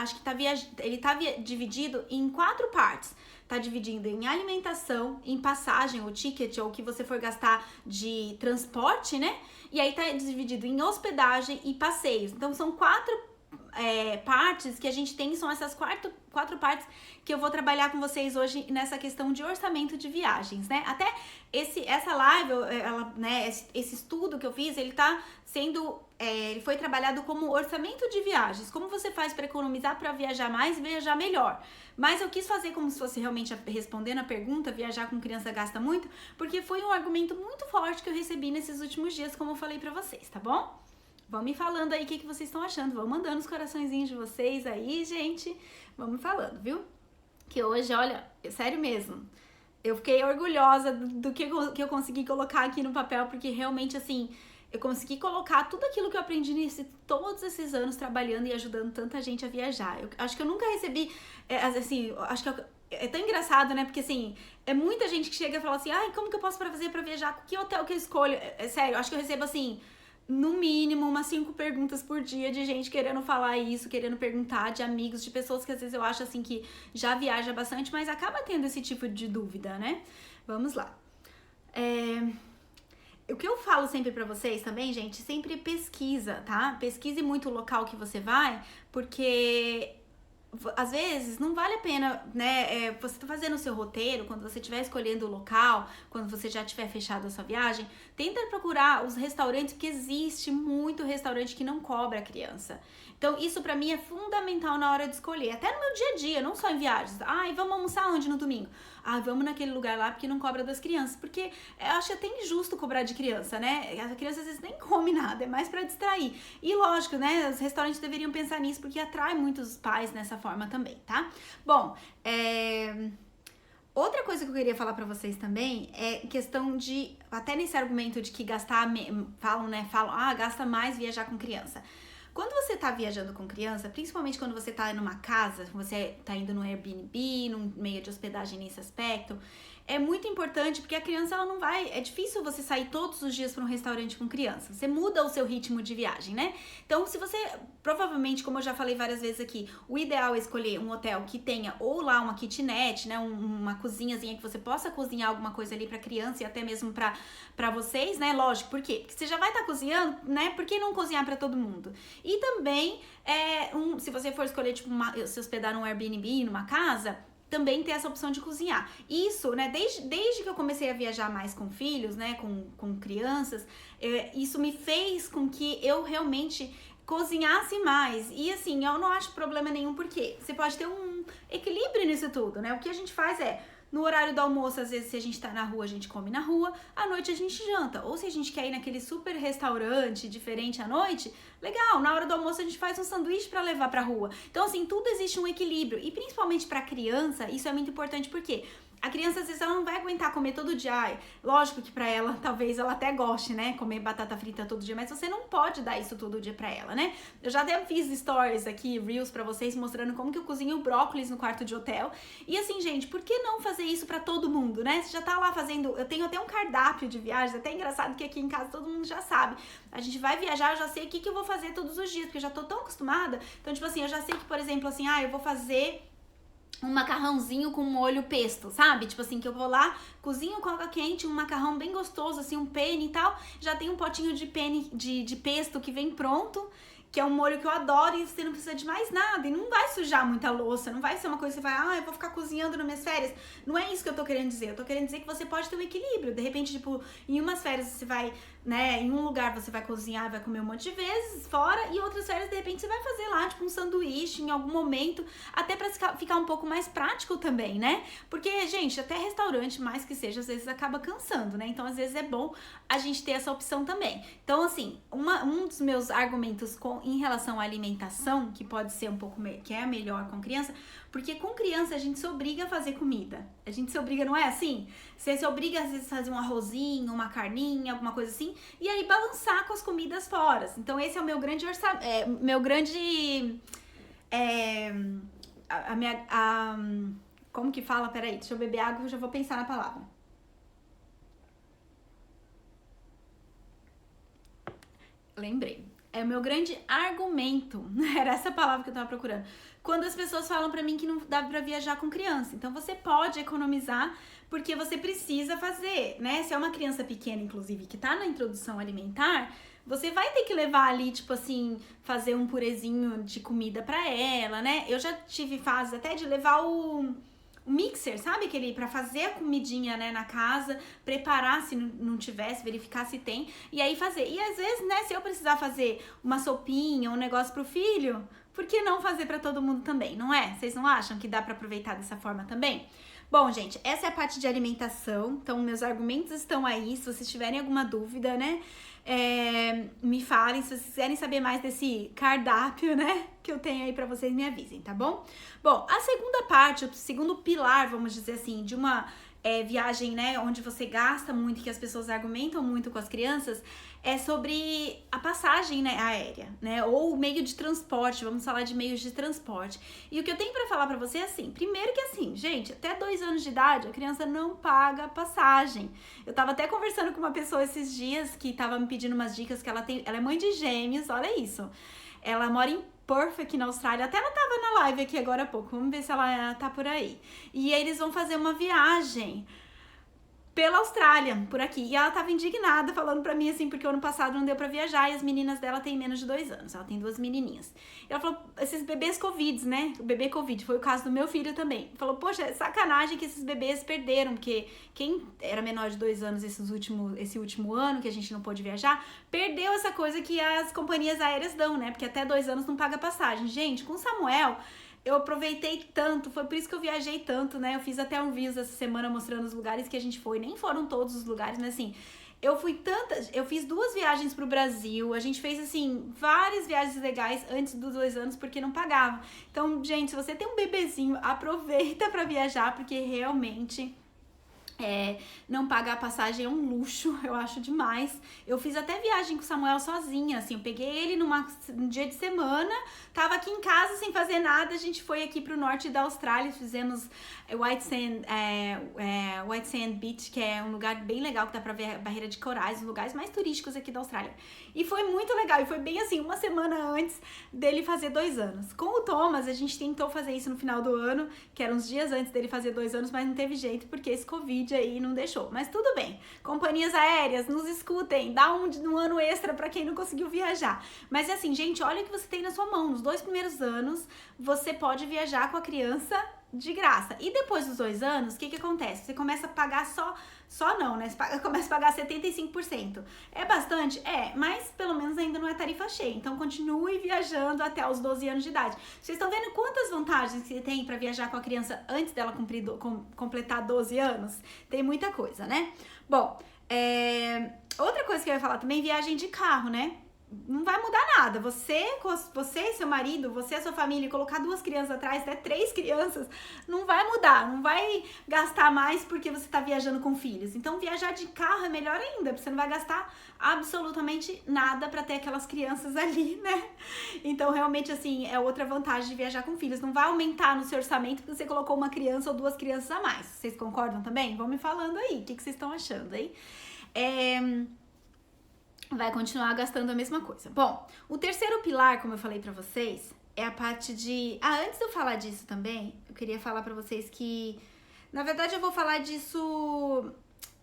ele tá dividido em 4 partes. Tá dividindo em alimentação, em passagem, ou ticket, ou o que você for gastar de transporte, né? E aí tá dividido em hospedagem e passeios. Então são 4 partes que a gente tem, são essas quatro partes que eu vou trabalhar com vocês hoje nessa questão de orçamento de viagens, né? Até essa live, né, esse estudo que eu fiz, ele tá sendo, ele foi trabalhado como orçamento de viagens, como você faz para economizar, para viajar mais e viajar melhor. Mas eu quis fazer como se fosse realmente respondendo a pergunta, viajar com criança gasta muito, porque foi um argumento muito forte que eu recebi nesses últimos dias, como eu falei para vocês, tá bom? Vão me falando aí o que vocês estão achando. Vão mandando os coraçõezinhos de vocês aí, gente. Vão me falando, viu? Que hoje, olha, sério mesmo, eu fiquei orgulhosa do que eu consegui colocar aqui no papel, porque realmente, assim, eu consegui colocar tudo aquilo que eu aprendi todos esses anos trabalhando e ajudando tanta gente a viajar. Eu acho que eu nunca recebi, assim, acho que é tão engraçado, né? Porque, assim, é muita gente que chega e fala assim, ai, como que eu posso fazer pra viajar? Que hotel que eu escolho? Sério, acho que eu recebo, assim, no mínimo umas 5 perguntas por dia de gente querendo falar isso, querendo perguntar, de amigos, de pessoas que às vezes eu acho assim que já viaja bastante, mas acaba tendo esse tipo de dúvida, né? Vamos lá. O que eu falo sempre pra vocês também, gente, sempre pesquisa, tá? Pesquise muito o local que você vai, porque às vezes não vale a pena, né, você tá fazendo o seu roteiro, quando você estiver escolhendo o local, quando você já tiver fechado a sua viagem, tenta procurar os restaurantes, porque existe muito restaurante que não cobra a criança. Então isso pra mim é fundamental na hora de escolher, até no meu dia a dia, não só em viagens. Ai, vamos almoçar onde no domingo? Ai, vamos naquele lugar lá porque não cobra das crianças, porque eu acho até injusto cobrar de criança, né? A criança às vezes nem come nada, é mais pra distrair. E lógico, né, os restaurantes deveriam pensar nisso, porque atrai muitos pais nessa forma também, tá? Bom, outra coisa que eu queria falar pra vocês também é questão de, até nesse argumento de que falam, gasta mais viajar com criança. Quando você tá viajando com criança, principalmente quando você tá numa casa, você tá indo no Airbnb, num meio de hospedagem nesse aspecto, é muito importante porque a criança, ela não vai, é difícil você sair todos os dias para um restaurante com criança, você muda o seu ritmo de viagem, né? Então, se você, provavelmente, como eu já falei várias vezes aqui, o ideal é escolher um hotel que tenha ou lá uma kitnet, né, uma cozinhazinha que você possa cozinhar alguma coisa ali para criança e até mesmo para vocês, né? Lógico, por quê? Porque você já vai estar cozinhando, né? Por que não cozinhar para todo mundo? E também, se você for escolher, tipo, se hospedar num Airbnb, numa casa, também ter essa opção de cozinhar. Isso, né, desde que eu comecei a viajar mais com filhos, né, com crianças, isso me fez com que eu realmente cozinhasse mais. E assim, eu não acho problema nenhum, porque você pode ter um equilíbrio nisso tudo, né? O que a gente faz no horário do almoço, às vezes, se a gente tá na rua, a gente come na rua, à noite a gente janta. Ou se a gente quer ir naquele super restaurante diferente à noite, legal, na hora do almoço a gente faz um sanduíche para levar pra rua. Então, assim, tudo existe um equilíbrio. E principalmente pra criança, isso é muito importante, porque a criança, às vezes, ela não vai aguentar comer todo dia. Ai, lógico que pra ela, talvez ela até goste, né? Comer batata frita todo dia, mas você não pode dar isso todo dia pra ela, né? Eu já até fiz stories aqui, reels pra vocês, mostrando como que eu cozinho brócolis no quarto de hotel. E assim, gente, por que não fazer isso pra todo mundo, né? Você já tá lá fazendo... Eu tenho até um cardápio de viagens, até engraçado que aqui em casa todo mundo já sabe. A gente vai viajar, eu já sei o que eu vou fazer todos os dias, porque eu já tô tão acostumada. Então, tipo assim, eu já sei que, por exemplo, assim, eu vou fazer um macarrãozinho com molho pesto, sabe? Tipo assim, que eu vou lá, cozinho com água quente, um macarrão bem gostoso, assim, um penne e tal. Já tem um potinho de penne, de pesto que vem pronto, que é um molho que eu adoro, e você não precisa de mais nada. E não vai sujar muita louça, não vai ser uma coisa que você vai, eu vou ficar cozinhando nas minhas férias. Não é isso que eu tô querendo dizer. Eu tô querendo dizer que você pode ter um equilíbrio. De repente, tipo, em umas férias você vai, né, em um lugar você vai cozinhar e vai comer um monte de vezes fora, e outras férias, de repente, você vai fazer lá, tipo, um sanduíche em algum momento, até pra ficar um pouco mais prático também, né? Porque, gente, até restaurante, mais que seja, às vezes acaba cansando, né? Então, às vezes é bom a gente ter essa opção também. Então, assim, um dos meus argumentos em relação à alimentação, que pode ser um pouco, que é melhor com criança, porque com criança a gente se obriga a fazer comida. A gente se obriga, não é assim? Você se obriga às vezes a fazer um arrozinho, uma carninha, alguma coisa assim, e aí balançar com as comidas fora. Então esse é o meu grande orçamento, como que fala? Peraí, deixa eu beber água e já vou pensar na palavra. lembrei. É o meu grande argumento, era essa palavra que eu tava procurando. Quando as pessoas falam pra mim que não dá pra viajar com criança. Então você pode economizar porque você precisa fazer, né? Se é uma criança pequena, inclusive, que tá na introdução alimentar, você vai ter que levar ali, tipo assim, fazer um purezinho de comida pra ela, né? Eu já tive fase até de levar o mixer, sabe? Aquele pra fazer a comidinha, né, na casa, preparar se não tivesse, verificar se tem, e aí fazer. E às vezes, né, se eu precisar fazer uma sopinha, um negócio pro filho, por que não fazer pra todo mundo também, não é? Vocês não acham que dá pra aproveitar dessa forma também? Bom, gente, essa é a parte de alimentação, então meus argumentos estão aí, se vocês tiverem alguma dúvida, né, me falem, se vocês quiserem saber mais desse cardápio, né, que eu tenho aí pra vocês, me avisem, tá bom? Bom, a segunda parte, o segundo pilar, vamos dizer assim, de uma viagem, né, onde você gasta muito e que as pessoas argumentam muito com as crianças, é sobre a passagem, né, aérea, né, ou o meio de transporte, vamos falar de meios de transporte. E o que eu tenho pra falar pra você é assim, primeiro que assim, gente, até 2 anos de idade a criança não paga passagem. Eu tava até conversando com uma pessoa esses dias que tava me pedindo umas dicas, que ela é mãe de gêmeos, olha isso. Ela mora em Perth, aqui na Austrália, até ela tava na live aqui agora há pouco, vamos ver se ela tá por aí. E aí eles vão fazer uma viagem pela Austrália, por aqui. E ela tava indignada, falando pra mim assim, porque o ano passado não deu pra viajar e as meninas dela têm menos de 2 anos. Ela tem 2 menininhas. E ela falou, esses bebês Covid, né? O bebê Covid, foi o caso do meu filho também. Falou, poxa, é sacanagem que esses bebês perderam, porque quem era menor de 2 anos esse último ano, que a gente não pôde viajar, perdeu essa coisa que as companhias aéreas dão, né? Porque até 2 anos não paga passagem. Gente, com o Samuel, eu aproveitei tanto, foi por isso que eu viajei tanto, né? Eu fiz até um vídeo essa semana mostrando os lugares que a gente foi, nem foram todos os lugares, mas assim, eu fiz 2 viagens pro Brasil, a gente fez assim, várias viagens legais antes dos 2 anos, porque não pagava. Então, gente, se você tem um bebezinho, aproveita pra viajar, porque realmente não pagar a passagem é um luxo, eu acho demais. Eu fiz até viagem com o Samuel sozinha, assim, eu peguei ele num dia de semana, tava aqui em casa sem fazer nada, a gente foi aqui pro norte da Austrália, fizemos White Sand Beach, que é um lugar bem legal, que dá pra ver a barreira de corais, os lugares mais turísticos aqui da Austrália. E foi muito legal, e foi bem assim, uma semana antes dele fazer 2 anos. Com o Thomas, a gente tentou fazer isso no final do ano, que era uns dias antes dele fazer 2 anos, mas não teve jeito, porque esse Covid aí não deixou. Mas tudo bem, companhias aéreas, nos escutem, dá um ano extra pra quem não conseguiu viajar. Mas é assim, gente, olha o que você tem na sua mão. Nos 2 primeiros anos, você pode viajar com a criança de graça. E depois dos 2 anos, o que acontece? Você começa a pagar só não, né? Você começa a pagar 75%. É bastante? É, mas pelo menos ainda não é tarifa cheia. Então continue viajando até os 12 anos de idade. Vocês estão vendo quantas vantagens que tem para viajar com a criança antes dela completar 12 anos? Tem muita coisa, né? Bom, outra coisa que eu ia falar também, viagem de carro, né? Não vai mudar nada. Você e seu marido, você e a sua família, colocar 2 crianças atrás, até 3 crianças, não vai mudar, não vai gastar mais porque você tá viajando com filhos. Então, viajar de carro é melhor ainda, porque você não vai gastar absolutamente nada pra ter aquelas crianças ali, né? Então, realmente, assim, é outra vantagem de viajar com filhos. Não vai aumentar no seu orçamento porque você colocou uma criança ou 2 crianças a mais. Vocês concordam também? Vão me falando aí, o que vocês estão achando, hein? Vai continuar gastando a mesma coisa. Bom, o terceiro pilar, como eu falei pra vocês, é a parte de... antes de eu falar disso também, eu queria falar pra vocês que... Na verdade, eu vou falar disso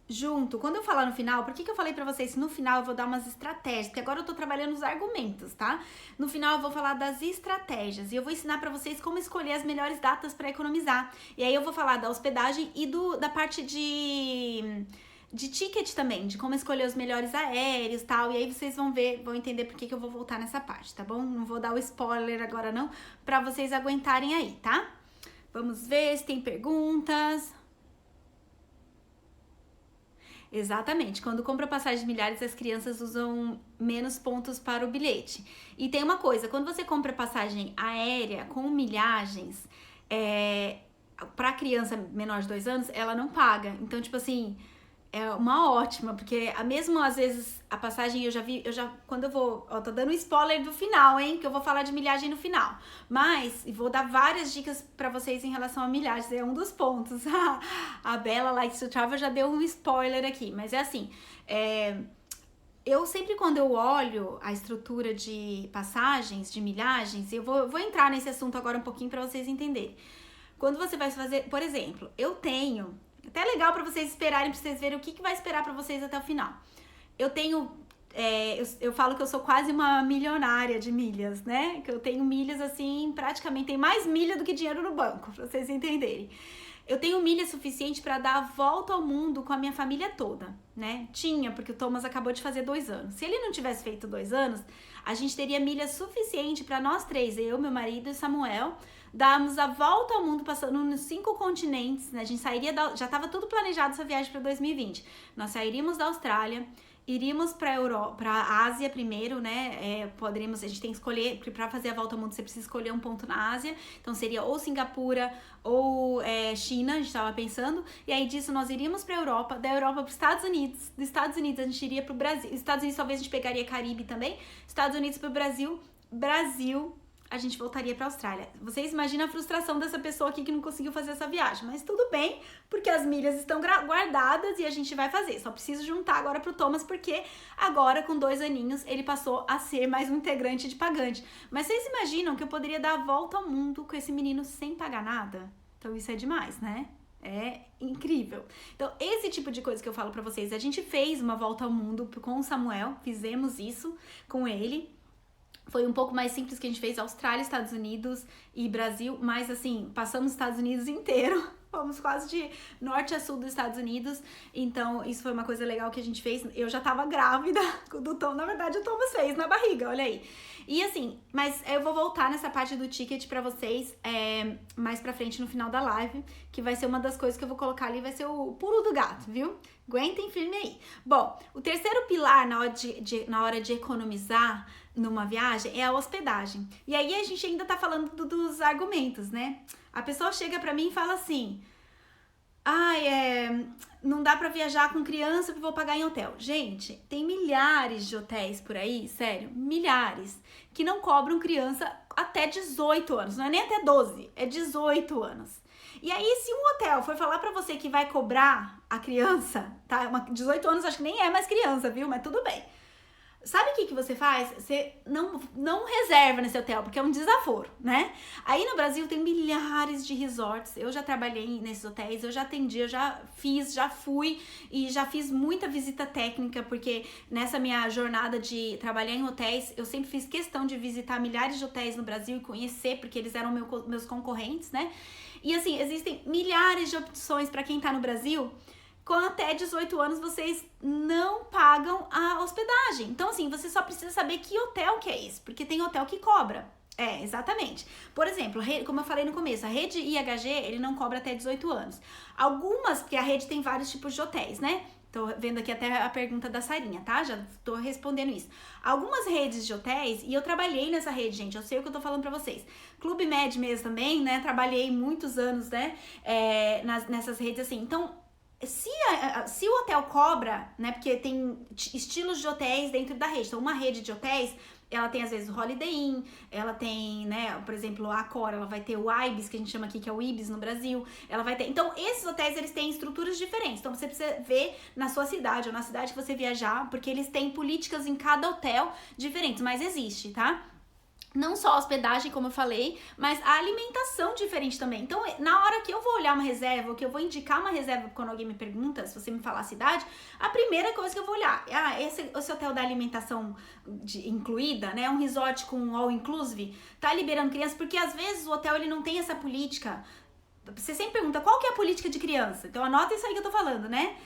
junto. Quando eu falar no final, por que eu falei pra vocês que no final eu vou dar umas estratégias? Porque agora eu tô trabalhando os argumentos, tá? No final eu vou falar das estratégias e eu vou ensinar pra vocês como escolher as melhores datas pra economizar. E aí eu vou falar da hospedagem e da parte de ticket também, de como escolher os melhores aéreos e tal, e aí vocês vão entender por que eu vou voltar nessa parte, tá bom? Não vou dar o spoiler agora não, pra vocês aguentarem aí, tá? Vamos ver se tem perguntas. Exatamente, quando compra passagem de milhares, as crianças usam menos pontos para o bilhete. E tem uma coisa, quando você compra passagem aérea com milhagens, pra criança menor de 2 anos, ela não paga. Então, tipo assim... é uma ótima, porque mesmo às vezes a passagem quando eu vou, tô dando spoiler do final, hein, que eu vou falar de milhagem no final, mas vou dar várias dicas pra vocês em relação a milhagens, é um dos pontos. A Bella Likes to Travel já deu um spoiler aqui, mas é assim, eu sempre quando eu olho a estrutura de passagens, de milhagens, eu vou entrar nesse assunto agora um pouquinho para vocês entenderem. Quando você vai fazer, por exemplo, eu tenho, até legal para vocês esperarem, para vocês verem o que vai esperar para vocês até o final. Eu tenho, eu falo que eu sou quase uma milionária de milhas, né? Que eu tenho milhas assim, praticamente, tem mais milha do que dinheiro no banco, para vocês entenderem. Eu tenho milha suficiente para dar a volta ao mundo com a minha família toda, né? Tinha, porque o Thomas acabou de fazer 2 anos. Se ele não tivesse feito 2 anos, a gente teria milha suficiente para nós 3, eu, meu marido e Samuel, darmos a volta ao mundo passando nos 5 continentes, né? A gente sairia já estava tudo planejado essa viagem para 2020. Nós sairíamos da Austrália, iríamos para Europa, para Ásia primeiro, né? A gente tem que escolher, porque para fazer a volta ao mundo você precisa escolher um ponto na Ásia. Então seria ou Singapura ou China, a gente estava pensando. E aí disso nós iríamos para Europa, da Europa para os Estados Unidos, dos Estados Unidos a gente iria para o Brasil. Estados Unidos talvez a gente pegaria Caribe também. Estados Unidos para o Brasil, a gente voltaria para a Austrália. Vocês imaginam a frustração dessa pessoa aqui que não conseguiu fazer essa viagem. Mas tudo bem, porque as milhas estão guardadas e a gente vai fazer. Só preciso juntar agora pro Thomas, porque agora, com 2 aninhos, ele passou a ser mais um integrante de pagante. Mas vocês imaginam que eu poderia dar a volta ao mundo com esse menino sem pagar nada? Então isso é demais, né? É incrível. Então, esse tipo de coisa que eu falo pra vocês. A gente fez uma volta ao mundo com o Samuel, fizemos isso com ele. Foi um pouco mais simples que a gente fez Austrália, Estados Unidos e Brasil, mas assim, passamos os Estados Unidos inteiro, fomos quase de norte a sul dos Estados Unidos, então isso foi uma coisa legal que a gente fez. Eu já tava grávida do Tom, na verdade o Thomas fez na barriga, olha aí. E assim, mas eu vou voltar nessa parte do ticket pra vocês mais pra frente no final da live, que vai ser uma das coisas que eu vou colocar ali, vai ser o pulo do gato, viu? Aguentem firme aí. Bom, o terceiro pilar na hora de economizar numa viagem é a hospedagem. E aí a gente ainda tá falando dos argumentos, né? A pessoa chega pra mim e fala assim: não dá pra viajar com criança porque vou pagar em hotel. Gente, tem milhares de hotéis por aí, sério, milhares, que não cobram criança até 18 anos. Não é nem até 12, é 18 anos. E aí, se um hotel for falar pra você que vai cobrar a criança, tá? 18 anos acho que nem é mais criança, viu? Mas tudo bem. Sabe o que você faz? Você não reserva nesse hotel, porque é um desaforo, né? Aí no Brasil tem milhares de resorts. Eu já trabalhei nesses hotéis, eu já atendi, eu já fui e já fiz muita visita técnica, porque nessa minha jornada de trabalhar em hotéis, eu sempre fiz questão de visitar milhares de hotéis no Brasil e conhecer, porque eles eram meus concorrentes, né? E assim, existem milhares de opções para quem tá no Brasil. Com até 18 anos, vocês não pagam a hospedagem. Então, assim, você só precisa saber que hotel que é esse, porque tem hotel que cobra. Exatamente. Por exemplo, como eu falei no começo, a rede IHG, ele não cobra até 18 anos. Algumas, porque a rede tem vários tipos de hotéis, né? Tô vendo aqui até a pergunta da Sarinha, tá? Já tô respondendo isso. Algumas redes de hotéis, e eu trabalhei nessa rede, gente, eu sei o que eu tô falando pra vocês. Clube Med mesmo também, né? Trabalhei muitos anos, né? Nessas redes assim. Então, se o hotel cobra, né, porque tem estilos de hotéis dentro da rede, então uma rede de hotéis, ela tem às vezes o Holiday Inn, ela tem, né, por exemplo, a Accor, ela vai ter o Ibis, que a gente chama aqui, que é o Ibis no Brasil, ela vai ter, então esses hotéis, eles têm estruturas diferentes, então você precisa ver na sua cidade ou na cidade que você viajar, porque eles têm políticas em cada hotel diferentes, mas existe, tá? Não só a hospedagem, como eu falei, mas a alimentação diferente também. Então, na hora que eu vou olhar uma reserva, ou que eu vou indicar uma reserva quando alguém me pergunta, se você me falar a cidade, a primeira coisa que eu vou olhar, esse hotel da alimentação incluída, né, um resort com all inclusive, tá liberando criança, porque às vezes o hotel ele não tem essa política. Você sempre pergunta, qual que é a política de criança? Então, anota isso aí que eu tô falando, né?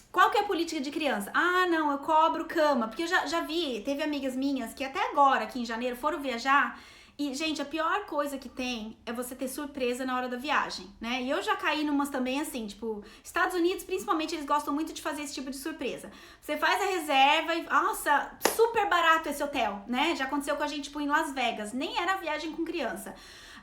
Qual que é a política de criança? Não, eu cobro cama. Porque eu já vi, teve amigas minhas que até agora, aqui em janeiro, foram viajar. E, gente, a pior coisa que tem é você ter surpresa na hora da viagem, né? E eu já caí numas também assim, tipo, Estados Unidos, principalmente, eles gostam muito de fazer esse tipo de surpresa. Você faz a reserva e, nossa, super barato esse hotel, né? Já aconteceu com a gente, tipo, em Las Vegas. Nem era viagem com criança.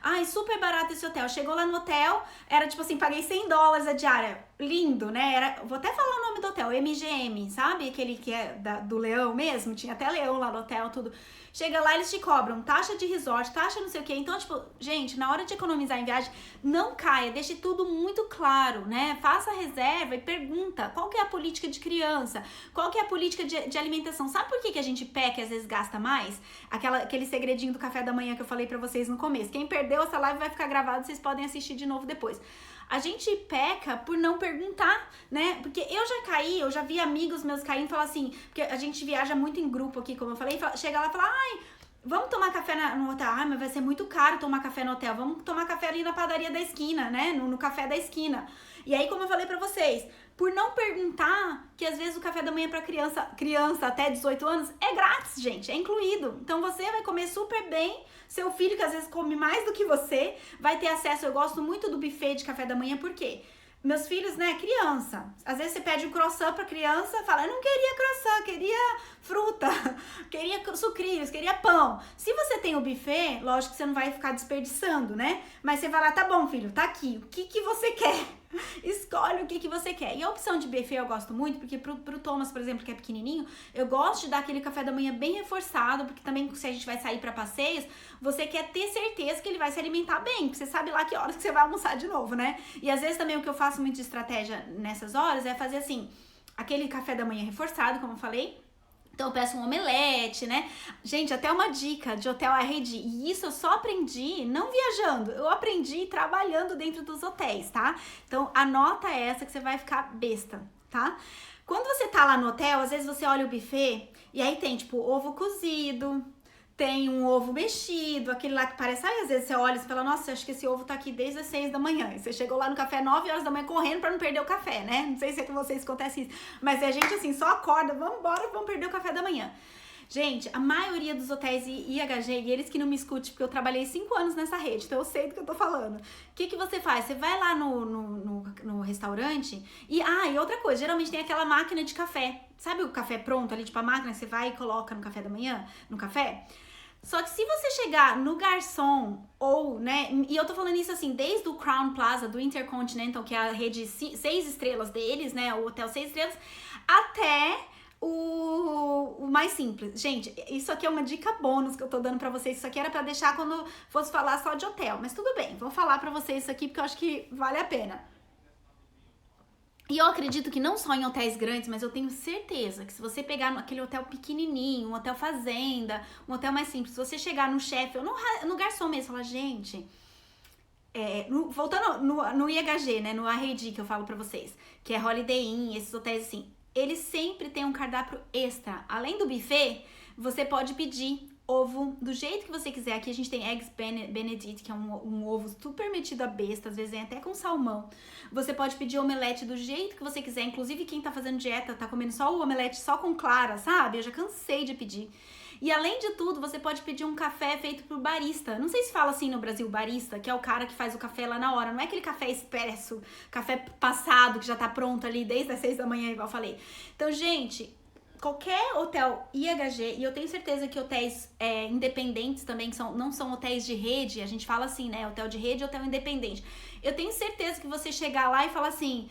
Ai, super barato esse hotel. Chegou lá no hotel, era tipo assim, paguei $100 a diária. Lindo, né? Vou até falar o nome do hotel, MGM, sabe? Aquele que é do leão mesmo, tinha até leão lá no hotel, tudo. Chega lá, eles te cobram taxa de resort, taxa não sei o quê. Então, tipo, gente, na hora de economizar em viagem, não caia, deixe tudo muito claro, né? Faça a reserva e pergunta qual que é a política de criança, qual que é a política de alimentação. Sabe por que a gente peca e às vezes gasta mais? Aquele segredinho do café da manhã que eu falei pra vocês no começo. Quem perdeu essa live vai ficar gravado, vocês podem assistir de novo depois. A gente peca por não perguntar, né? Porque eu já vi amigos meus caindo e falar assim, porque a gente viaja muito em grupo aqui, como eu falei, chega lá e fala, ai, vamos tomar café no hotel. Ai, mas vai ser muito caro tomar café no hotel. Vamos tomar café ali na padaria da esquina, né? No café da esquina. E aí, como eu falei pra vocês, por não perguntar, que às vezes o café da manhã pra criança até 18 anos é grátis, gente, é incluído. Então você vai comer super bem, seu filho que às vezes come mais do que você, vai ter acesso. Eu gosto muito do buffet de café da manhã, por quê? Meus filhos, né, criança, às vezes você pede um croissant pra criança, fala, eu não queria croissant, queria fruta, queria sucrilhos, queria pão. Se você tem o buffet, lógico que você não vai ficar desperdiçando, né? Mas você vai lá, tá bom, filho, tá aqui, o que você quer? Escolhe o que você quer. E a opção de buffet eu gosto muito, porque pro Thomas, por exemplo, que é pequenininho, eu gosto de dar aquele café da manhã bem reforçado, porque também se a gente vai sair pra passeios, você quer ter certeza que ele vai se alimentar bem, porque você sabe lá que horas que você vai almoçar de novo, né? E às vezes também o que eu faço muito de estratégia nessas horas é fazer assim, aquele café da manhã reforçado, como eu falei. Então eu peço um omelete, né? Gente, até uma dica de hotel arredi. E isso eu só aprendi não viajando, eu aprendi trabalhando dentro dos hotéis, tá? Então anota essa que você vai ficar besta, tá? Quando você tá lá no hotel, às vezes você olha o buffet e aí tem tipo ovo cozido, tem um ovo mexido, aquele lá que parece... Aí às vezes você olha e fala, nossa, acho que esse ovo tá aqui desde as 6 da manhã. E você chegou lá no café 9 horas da manhã correndo pra não perder o café, né? Não sei se é com vocês acontece isso. Mas a gente assim, só acorda, vamos embora, vamos perder o café da manhã. Gente, a maioria dos hotéis IHG, e eles que não me escutem, porque eu trabalhei 5 anos nessa rede, então eu sei do que eu tô falando. O que você faz? Você vai lá no restaurante e outra coisa, geralmente tem aquela máquina de café. Sabe o café pronto ali, tipo a máquina que você vai e coloca no café da manhã, no café? Só que se você chegar no garçom ou, né, e eu tô falando isso assim, desde o Crown Plaza, do Intercontinental, que é a rede 6 estrelas deles, né, o hotel 6 estrelas, até o mais simples. Gente, isso aqui é uma dica bônus que eu tô dando pra vocês, isso aqui era pra deixar quando fosse falar só de hotel, mas tudo bem, vou falar pra vocês isso aqui porque eu acho que vale a pena. E eu acredito que não só em hotéis grandes, mas eu tenho certeza que se você pegar aquele hotel pequenininho, um hotel fazenda, um hotel mais simples, se você chegar no chefe ou no garçom mesmo, falar, gente, voltando no IHG, né, no Arredi que eu falo pra vocês, que é Holiday Inn, esses hotéis assim, eles sempre têm um cardápio extra. Além do buffet, você pode pedir ovo do jeito que você quiser. Aqui a gente tem Eggs Benedict, que é um ovo super metido a besta, às vezes vem até com salmão. Você pode pedir omelete do jeito que você quiser, inclusive quem tá fazendo dieta, tá comendo só o omelete só com clara, sabe? Eu já cansei de pedir. E além de tudo, você pode pedir um café feito por barista. Não sei se fala assim no Brasil, barista, que é o cara que faz o café lá na hora. Não é aquele café expresso, café passado, que já tá pronto ali desde as 6 da manhã, igual eu falei. Então, gente, qualquer hotel IHG, e eu tenho certeza que hotéis independentes também, que não são hotéis de rede, a gente fala assim, né, hotel de rede e hotel independente. Eu tenho certeza que você chegar lá e falar assim,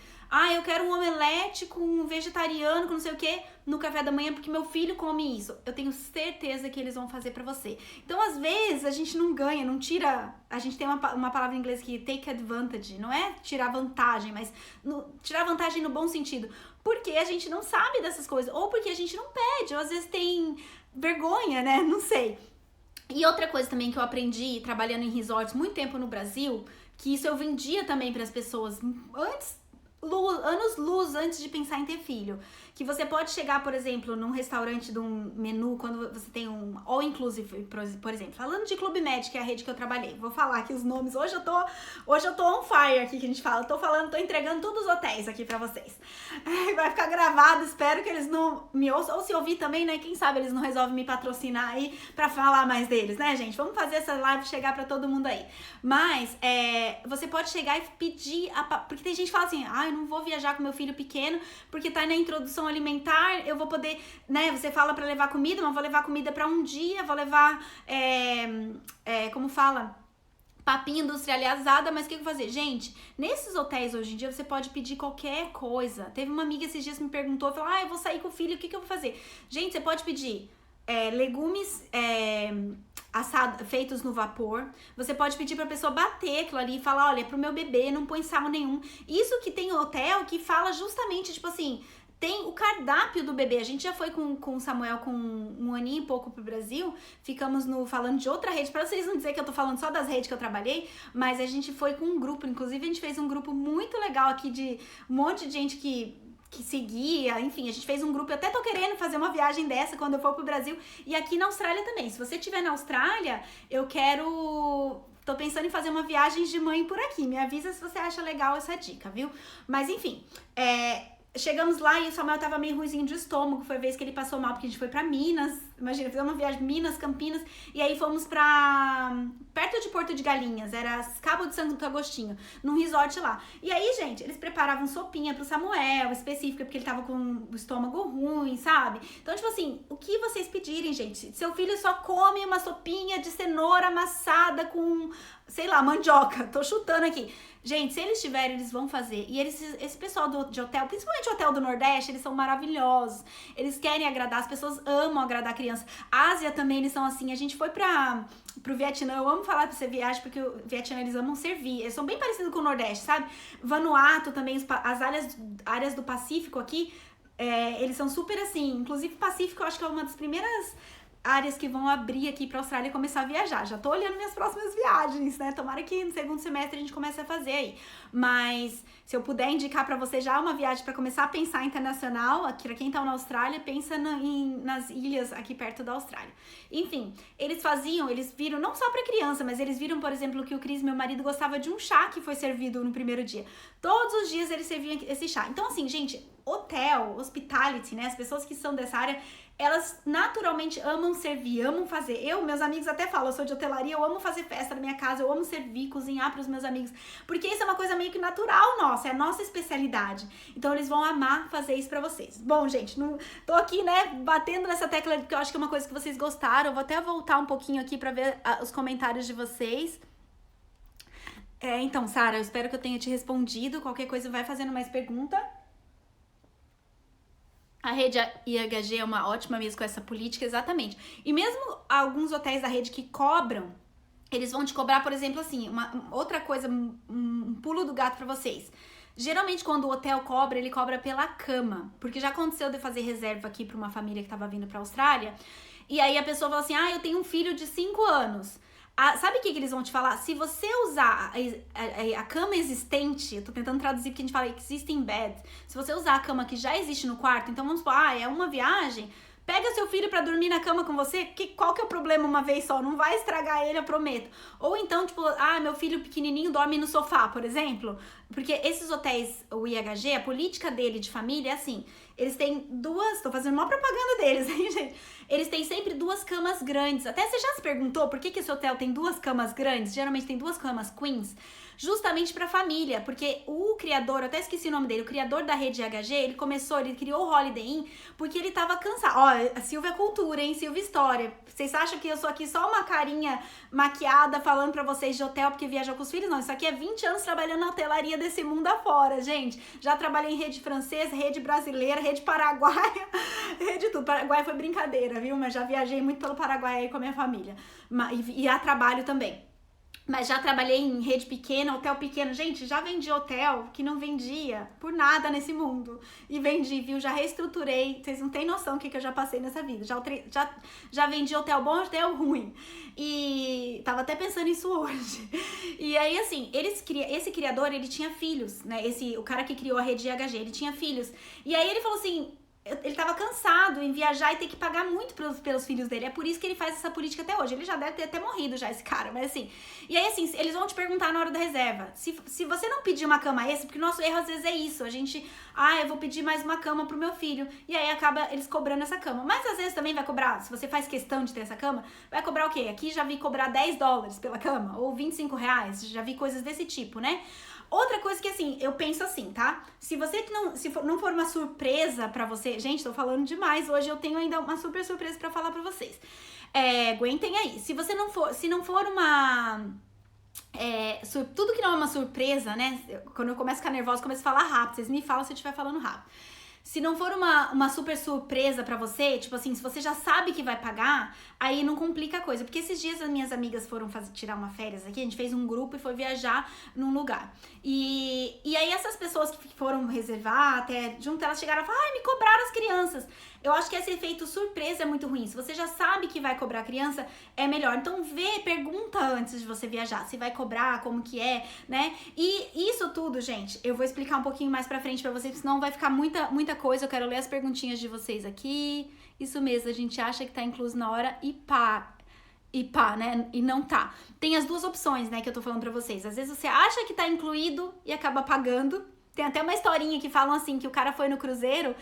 eu quero um omelete com vegetariano, com não sei o que, no café da manhã, porque meu filho come isso. Eu tenho certeza que eles vão fazer pra você. Então, às vezes, a gente não ganha, não tira... A gente tem uma palavra em inglês que take advantage, não é tirar vantagem, mas tirar vantagem no bom sentido. Porque a gente não sabe dessas coisas, ou porque a gente não pede, ou às vezes tem vergonha, né? Não sei. E outra coisa também que eu aprendi trabalhando em resorts muito tempo no Brasil, que isso eu vendia também para as pessoas anos-luz antes de pensar em ter filho. Que você pode chegar, por exemplo, num restaurante de um menu, quando você tem um all-inclusive, por exemplo. Falando de Clube Med, que é a rede que eu trabalhei. Vou falar aqui os nomes. Hoje eu tô on fire aqui, que a gente fala. Tô entregando todos os hotéis aqui pra vocês. Vai ficar gravado, espero que eles não me ouçam. Ou se ouvir também, né? Quem sabe eles não resolvem me patrocinar aí pra falar mais deles, né, gente? Vamos fazer essa live chegar pra todo mundo aí. Mas, você pode chegar e pedir... Porque tem gente que fala assim, eu não vou viajar com meu filho pequeno, porque tá na introdução alimentar, eu vou poder, né, você fala pra levar comida, mas vou levar comida pra um dia, vou levar, como fala, papinha industrializada, mas o que eu vou fazer? Gente, nesses hotéis hoje em dia você pode pedir qualquer coisa. Teve uma amiga esses dias que me perguntou, falou, eu vou sair com o filho, o que eu vou fazer? Gente, você pode pedir legumes assados, feitos no vapor. Você pode pedir pra pessoa bater aquilo ali e falar, olha, pro meu bebê não põe sal nenhum. Isso que tem hotel que fala justamente, tipo assim, tem o cardápio do bebê. A gente já foi com o Samuel com 1 aninho e pouco pro Brasil. Ficamos falando de outra rede, pra vocês não dizerem que eu tô falando só das redes que eu trabalhei, mas a gente foi com um grupo, inclusive a gente fez um grupo muito legal aqui de um monte de gente que seguia, enfim, a gente fez um grupo. Eu até tô querendo fazer uma viagem dessa quando eu for pro Brasil e aqui na Austrália também. Se você estiver na Austrália, tô pensando em fazer uma viagem de mãe por aqui. Me avisa se você acha legal essa dica, viu? Mas enfim, chegamos lá e o Samuel tava meio ruimzinho de estômago. Foi a vez que ele passou mal, porque a gente foi pra Minas. Imagina, fizemos uma viagem Minas, Campinas. E aí fomos perto de Porto de Galinhas. Era Cabo de Santo Agostinho, num resort lá. E aí, gente, eles preparavam sopinha pro Samuel, específica, porque ele tava com o estômago ruim, sabe? Então, tipo assim, o que vocês pedirem, gente? Seu filho só come uma sopinha de cenoura amassada com, sei lá, mandioca. Tô chutando aqui. Gente, se eles tiverem, eles vão fazer. E esse pessoal de hotel, principalmente o hotel do Nordeste, eles são maravilhosos. Eles querem agradar, as pessoas amam agradar a criança. Ásia também, eles são assim. A gente foi pro Vietnã, eu amo falar pra você viagem, porque o Vietnã, eles amam servir. Eles são bem parecidos com o Nordeste, sabe? Vanuatu também, as áreas do Pacífico aqui, eles são super assim. Inclusive, Pacífico, eu acho que é uma das primeiras áreas que vão abrir aqui pra Austrália e começar a viajar. Já tô olhando minhas próximas viagens, né? Tomara que no segundo semestre a gente comece a fazer aí. Mas se eu puder indicar pra você já uma viagem pra começar a pensar internacional, aqui pra quem tá na Austrália, pensa nas ilhas aqui perto da Austrália. Enfim, eles viram não só pra criança, mas eles viram, por exemplo, que o Cris, meu marido, gostava de um chá que foi servido no primeiro dia. Todos os dias eles serviam esse chá. Então, assim, gente, hotel, hospitality, né? As pessoas que são dessa área, elas naturalmente amam servir, amam fazer. Meus amigos até falam, eu sou de hotelaria, eu amo fazer festa na minha casa, eu amo servir, cozinhar pros meus amigos, porque isso é uma coisa meio que natural nossa, é a nossa especialidade. Então eles vão amar fazer isso pra vocês. Bom, gente, tô aqui, né, batendo nessa tecla, porque eu acho que é uma coisa que vocês gostaram. Eu vou até voltar um pouquinho aqui pra ver os comentários de vocês. Então, Sara, eu espero que eu tenha te respondido. Qualquer coisa vai fazendo mais pergunta. A rede IHG é uma ótima mesmo com essa política, exatamente. E mesmo alguns hotéis da rede que cobram, eles vão te cobrar, por exemplo, assim, outra coisa, um pulo do gato pra vocês. Geralmente, quando o hotel cobra, ele cobra pela cama. Porque já aconteceu de eu fazer reserva aqui pra uma família que tava vindo pra Austrália. E aí a pessoa fala assim, eu tenho um filho de 5 anos. Sabe o que eles vão te falar? Se você usar a cama existente, eu tô tentando traduzir porque a gente fala existing bed. Se você usar a cama que já existe no quarto, então vamos supor, é uma viagem, pega seu filho pra dormir na cama com você, qual que é o problema uma vez só? Não vai estragar ele, eu prometo. Ou então, tipo, meu filho pequenininho dorme no sofá, por exemplo. Porque esses hotéis, o IHG, a política dele de família é assim, eles têm tô fazendo uma propaganda deles, hein, gente? Eles têm sempre 2 camas grandes. Até você já se perguntou por que esse hotel tem 2 camas grandes? Geralmente tem 2 camas queens. Justamente pra família, porque o criador, eu até esqueci o nome dele, o criador da rede IHG, ele criou o Holiday Inn porque ele tava cansado. A Silvia é cultura, hein? Silvia História. Vocês acham que eu sou aqui só uma carinha maquiada falando pra vocês de hotel porque viajou com os filhos? Não, isso aqui é 20 anos trabalhando na hotelaria desse mundo afora, gente. Já trabalhei em rede francesa, rede brasileira, rede paraguaia, rede tudo. Paraguai foi brincadeira, viu? Mas já viajei muito pelo Paraguai aí com a minha família. E a trabalho também. Mas já trabalhei em rede pequena, hotel pequeno. Gente, já vendi hotel que não vendia por nada nesse mundo. E vendi, viu? Já reestruturei. Vocês não têm noção do que eu já passei nessa vida. Já vendi hotel bom, hotel ruim. E tava até pensando nisso hoje. E aí, assim, esse criador, ele tinha filhos, né? O cara que criou a rede IHG, ele tinha filhos. E aí ele falou assim... Ele tava cansado em viajar e ter que pagar muito pelos filhos dele. É por isso que ele faz essa política até hoje. Ele já deve ter até morrido já, esse cara. Mas assim... E aí, assim, eles vão te perguntar na hora da reserva. Se você não pedir uma cama extra, porque o nosso erro às vezes é isso. A gente... eu vou pedir mais uma cama pro meu filho. E aí acaba eles cobrando essa cama. Mas às vezes também vai cobrar... Se você faz questão de ter essa cama, vai cobrar o quê? Aqui já vi cobrar $10 pela cama. Ou R$25. Já vi coisas desse tipo, né? Outra coisa que, assim, eu penso assim, tá? Se não for uma surpresa pra você... Gente, tô falando demais. Hoje eu tenho ainda uma super surpresa pra falar pra vocês. Aguentem aí. Se não for tudo que não é uma surpresa, né? Quando eu começo a ficar nervosa, eu começo a falar rápido. Vocês me falam se eu estiver falando rápido. Se não for uma super surpresa pra você, tipo assim, se você já sabe que vai pagar, aí não complica a coisa. Porque esses dias as minhas amigas foram tirar uma férias aqui, a gente fez um grupo e foi viajar num lugar. E aí essas pessoas que foram reservar, até junto, elas chegaram e falaram, me cobraram as crianças. Eu acho que esse efeito surpresa é muito ruim. Se você já sabe que vai cobrar a criança, é melhor. Então pergunta antes de você viajar, se vai cobrar, como que é, né? E isso tudo, gente, eu vou explicar um pouquinho mais pra frente pra vocês, senão vai ficar muita coisa. Eu quero ler as perguntinhas de vocês aqui. Isso mesmo, a gente acha que tá incluso na hora e pá, né? E não tá. Tem as duas opções, né, que eu tô falando pra vocês. Às vezes você acha que tá incluído e acaba pagando. Tem até uma historinha que falam assim, que o cara foi no cruzeiro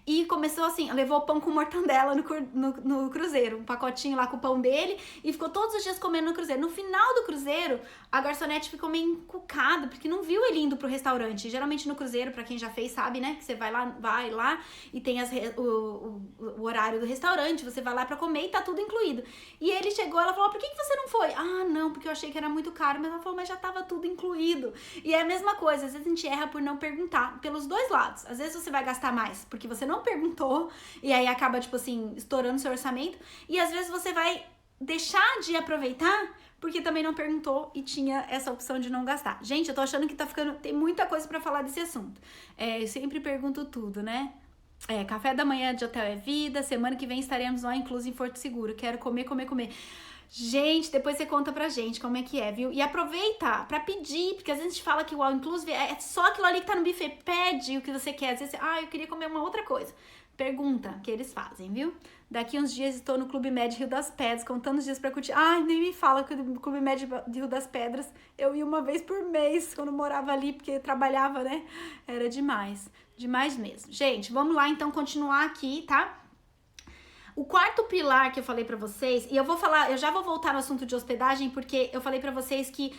e começou assim, levou pão com mortandela no cruzeiro, um pacotinho lá com o pão dele, e ficou todos os dias comendo no cruzeiro. No final do cruzeiro, a garçonete ficou meio encucada, porque não viu ele indo pro restaurante. Geralmente no cruzeiro, pra quem já fez, sabe, né, que você vai lá e tem o horário do restaurante, você vai lá pra comer e tá tudo incluído. E ele chegou, ela falou, por que você não foi? Ah, não, porque eu achei que era muito caro. Mas ela falou, mas já tava tudo incluído. E é a mesma coisa, às vezes a gente erra por não perguntar, pelos dois lados. Às vezes você vai gastar mais, porque você não perguntou, e aí acaba, tipo assim, estourando seu orçamento. E às vezes você vai deixar de aproveitar porque também não perguntou e tinha essa opção de não gastar. Gente, eu tô achando que tem muita coisa pra falar desse assunto. Eu sempre pergunto tudo, né? Café da manhã de hotel é vida, semana que vem estaremos lá incluso em Porto Seguro. Quero comer. Gente, depois você conta pra gente como é que é, viu? E aproveita pra pedir, porque às vezes a gente fala que o all inclusive é só aquilo ali que tá no buffet. Pede o que você quer. Às vezes, eu queria comer uma outra coisa. Pergunta que eles fazem, viu? Daqui uns dias estou no Clube Med Rio das Pedras, contando os dias pra curtir. Ai, nem me fala que o Clube Med de Rio das Pedras eu ia uma vez por mês quando morava ali, porque trabalhava, né? Era demais mesmo. Gente, vamos lá então continuar aqui, tá? O quarto pilar que eu falei pra vocês, e eu já vou voltar no assunto de hospedagem, porque eu falei pra vocês que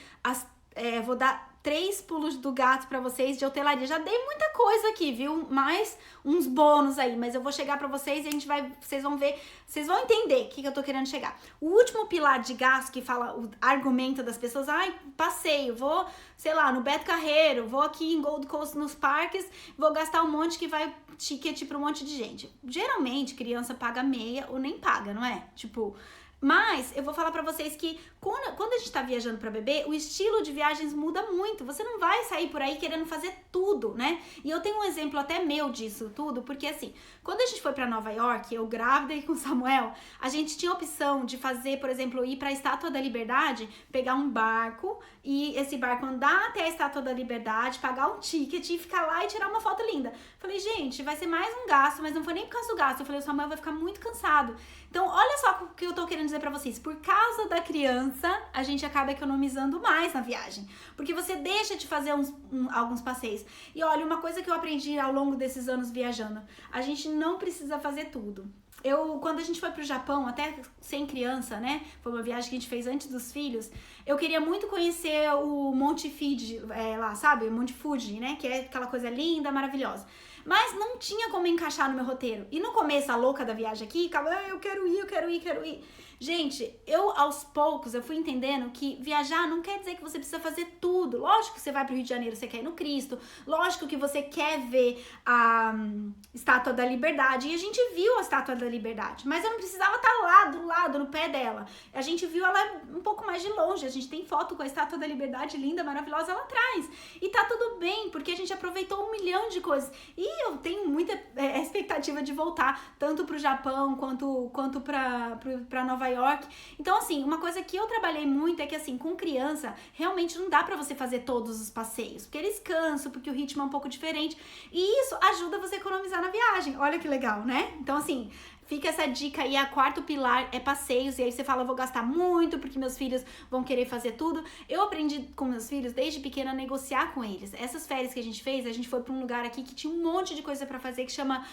vou dar 3 pulos do gato pra vocês de hotelaria. Já dei muita coisa aqui, viu? Mais uns bônus aí, mas eu vou chegar pra vocês e vocês vão ver, vocês vão entender o que eu tô querendo chegar. O último pilar de gasto que fala o argumento das pessoas, passeio, vou, sei lá, no Beto Carreiro, vou aqui em Gold Coast nos parques, vou gastar um monte que vai ticket pra um monte de gente. Geralmente, criança paga meia ou nem paga, não é? Tipo, mas eu vou falar pra vocês que quando a gente tá viajando pra bebê, o estilo de viagens muda muito. Você não vai sair por aí querendo fazer tudo, né? E eu tenho um exemplo até meu disso tudo, porque assim, quando a gente foi pra Nova York, eu grávida e com o Samuel, a gente tinha a opção de fazer, por exemplo, ir pra Estátua da Liberdade, pegar um barco e esse barco andar até a Estátua da Liberdade, pagar um ticket e ficar lá e tirar uma foto linda. Falei, gente, vai ser mais um gasto, mas não foi nem por causa do gasto. Eu falei, o Samuel vai ficar muito cansado. Então, olha só o que eu tô querendo dizer pra vocês. Por causa da criança, a gente acaba economizando mais na viagem. Porque você deixa de fazer alguns passeios. E olha, uma coisa que eu aprendi ao longo desses anos viajando. A gente não precisa fazer tudo. Quando a gente foi pro Japão, até sem criança, né? Foi uma viagem que a gente fez antes dos filhos. Eu queria muito conhecer o Monte Fuji, lá, sabe? O Monte Fuji, né? Que é aquela coisa linda, maravilhosa. Mas não tinha como encaixar no meu roteiro. E no começo, a louca da viagem aqui, ficava, eu quero ir. Gente, aos poucos, eu fui entendendo que viajar não quer dizer que você precisa fazer tudo. Lógico que você vai pro Rio de Janeiro, você quer ir no Cristo. Lógico que você quer ver a Estátua da Liberdade. E a gente viu a Estátua da Liberdade. Mas eu não precisava estar lá, do lado, no pé dela. A gente viu ela um pouco mais de longe. A gente tem foto com a Estátua da Liberdade linda, maravilhosa lá atrás. E tá tudo bem, porque a gente aproveitou 1 milhão de coisas. E eu tenho muita expectativa de voltar, tanto pro Japão quanto pra Nova York. Então, assim, uma coisa que eu trabalhei muito é que, assim, com criança, realmente não dá pra você fazer todos os passeios, porque eles cansam, porque o ritmo é um pouco diferente, e isso ajuda você a economizar na viagem. Olha que legal, né? Então, assim, fica essa dica aí, a quarto pilar é passeios, e aí você fala, eu vou gastar muito, porque meus filhos vão querer fazer tudo. Eu aprendi com meus filhos, desde pequena, a negociar com eles. Essas férias que a gente fez, a gente foi pra um lugar aqui que tinha um monte de coisa pra fazer, que chama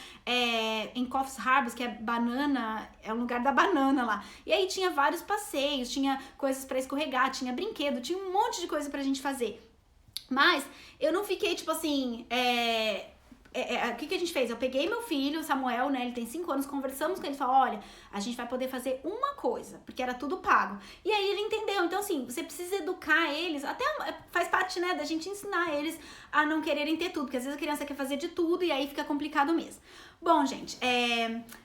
em Coffs Harbour, que é banana, é um lugar da banana lá. E aí tinha vários passeios, tinha coisas pra escorregar, tinha brinquedo, tinha um monte de coisa pra gente fazer. Mas eu não fiquei, tipo assim, o que a gente fez? Eu peguei meu filho, Samuel, né? Ele tem 5 anos, conversamos com ele e falou: olha, a gente vai poder fazer uma coisa, porque era tudo pago. E aí ele entendeu. Então, assim, você precisa educar eles, até faz parte, né, da gente ensinar eles a não quererem ter tudo, porque às vezes a criança quer fazer de tudo e aí fica complicado mesmo. Bom, gente,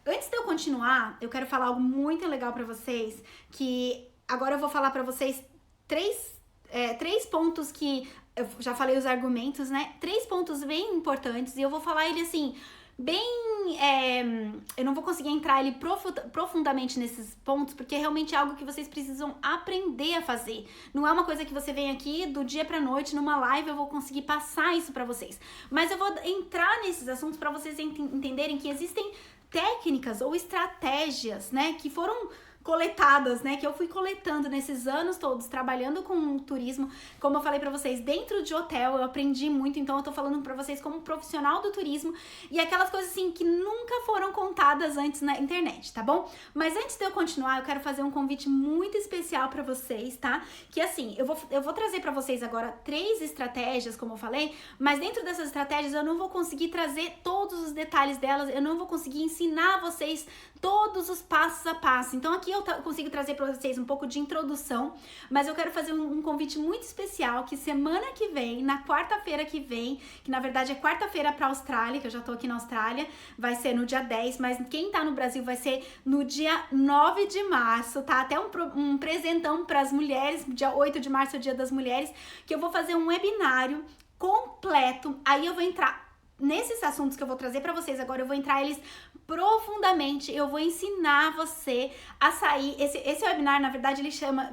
antes de eu continuar, eu quero falar algo muito legal pra vocês, que agora eu vou falar pra vocês três pontos que eu já falei os argumentos, né? 3 pontos bem importantes e eu vou falar ele assim, eu não vou conseguir entrar ele profundamente nesses pontos, porque realmente é algo que vocês precisam aprender a fazer. Não é uma coisa que você vem aqui do dia pra noite, numa live eu vou conseguir passar isso pra vocês. Mas eu vou entrar nesses assuntos pra vocês entenderem que existem técnicas ou estratégias, né, que foram coletadas, né, que eu fui coletando nesses anos todos, trabalhando com turismo. Como eu falei pra vocês, dentro de hotel eu aprendi muito, então eu tô falando pra vocês como profissional do turismo e aquelas coisas assim que nunca foram contadas antes na internet, tá bom? Mas antes de eu continuar, eu quero fazer um convite muito especial pra vocês, tá? Que assim, eu vou trazer pra vocês agora 3 estratégias, como eu falei, mas dentro dessas estratégias eu não vou conseguir trazer todos os detalhes delas, eu não vou conseguir ensinar vocês todos os passos a passo. Então aqui eu consigo trazer para vocês um pouco de introdução, mas eu quero fazer um convite muito especial, que semana que vem, na quarta-feira que vem, que na verdade é quarta-feira para a Austrália, que eu já tô aqui na Austrália, vai ser no dia 10, mas quem tá no Brasil vai ser no dia 9 de março, tá? Até um presentão para as mulheres, dia 8 de março é o Dia das Mulheres, que eu vou fazer um webinário completo, aí eu vou entrar nesses assuntos que eu vou trazer pra vocês agora, eu vou entrar eles profundamente, eu vou ensinar você a sair, esse webinar, na verdade, ele chama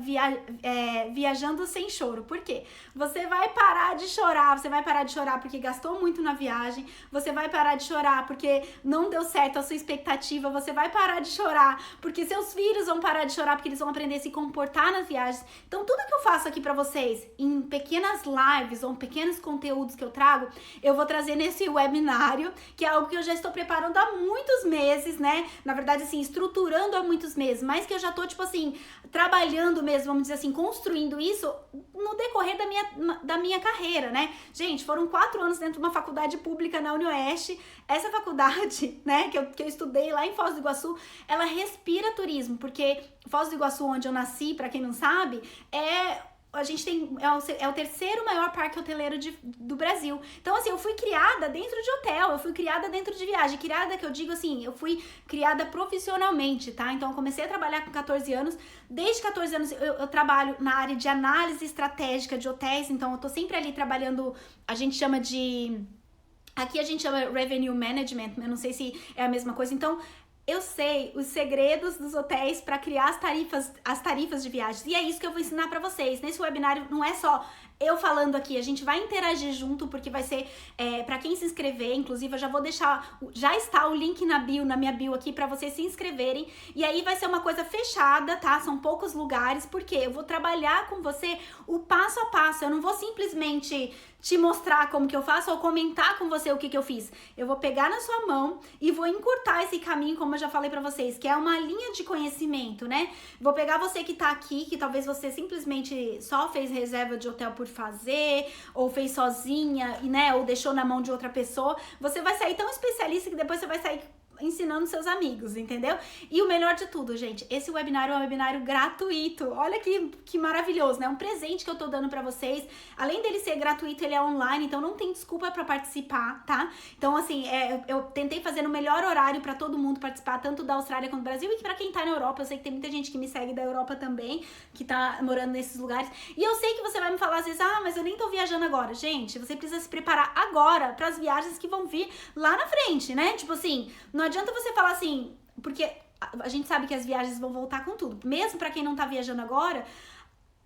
Viajando Sem Choro. Por quê? Você vai parar de chorar porque gastou muito na viagem, você vai parar de chorar porque não deu certo a sua expectativa, você vai parar de chorar porque seus filhos vão parar de chorar porque eles vão aprender a se comportar nas viagens. Então, tudo que eu faço aqui pra vocês, em pequenas lives ou pequenos conteúdos que eu trago, eu vou trazer nesse webinário, que é algo que eu já estou preparando há muitos meses, né? Na verdade, assim, estruturando há muitos meses, mas que eu já tô, tipo assim, trabalhando mesmo, vamos dizer assim, construindo isso no decorrer da minha carreira, né? Gente, foram 4 anos dentro de uma faculdade pública na UniOeste. Essa faculdade, né, que eu estudei lá em Foz do Iguaçu, ela respira turismo, porque Foz do Iguaçu, onde eu nasci, pra quem não sabe, a gente tem, é o terceiro maior parque hoteleiro do Brasil. Então, assim, eu fui criada dentro de hotel, eu fui criada dentro de viagem. Criada, que eu digo assim, eu fui criada profissionalmente, tá? Então, eu comecei a trabalhar com 14 anos. Desde 14 anos, eu trabalho na área de análise estratégica de hotéis. Então, eu tô sempre ali trabalhando, aqui a gente chama Revenue Management, eu não sei se é a mesma coisa. Então, eu sei os segredos dos hotéis para criar as tarifas de viagens. E é isso que eu vou ensinar para vocês. Nesse webinário não é só eu falando aqui, a gente vai interagir junto, porque vai ser para quem se inscrever. Inclusive, eu já vou deixar, já está o link na minha bio aqui para vocês se inscreverem. E aí vai ser uma coisa fechada, tá? São poucos lugares, porque eu vou trabalhar com você o passo a passo. Eu não vou simplesmente te mostrar como que eu faço ou comentar com você o que eu fiz. Eu vou pegar na sua mão e vou encurtar esse caminho, como eu já falei pra vocês, que é uma linha de conhecimento, né? Vou pegar você que tá aqui, que talvez você simplesmente só fez reserva de hotel por fazer, ou fez sozinha, né? Ou deixou na mão de outra pessoa. Você vai sair tão especialista que depois você vai sair ensinando seus amigos, entendeu? E o melhor de tudo, gente, esse webinário é um webinário gratuito. Olha que maravilhoso, né? Um presente que eu tô dando pra vocês. Além dele ser gratuito, ele é online, então não tem desculpa pra participar, tá? Então, assim, eu tentei fazer no melhor horário pra todo mundo participar, tanto da Austrália quanto do Brasil, e pra quem tá na Europa. Eu sei que tem muita gente que me segue da Europa também, que tá morando nesses lugares. E eu sei que você vai me falar às vezes, mas eu nem tô viajando agora. Gente, você precisa se preparar agora pras viagens que vão vir lá na frente, né? Tipo assim, não adianta você falar assim, porque a gente sabe que as viagens vão voltar com tudo. Mesmo pra quem não tá viajando agora,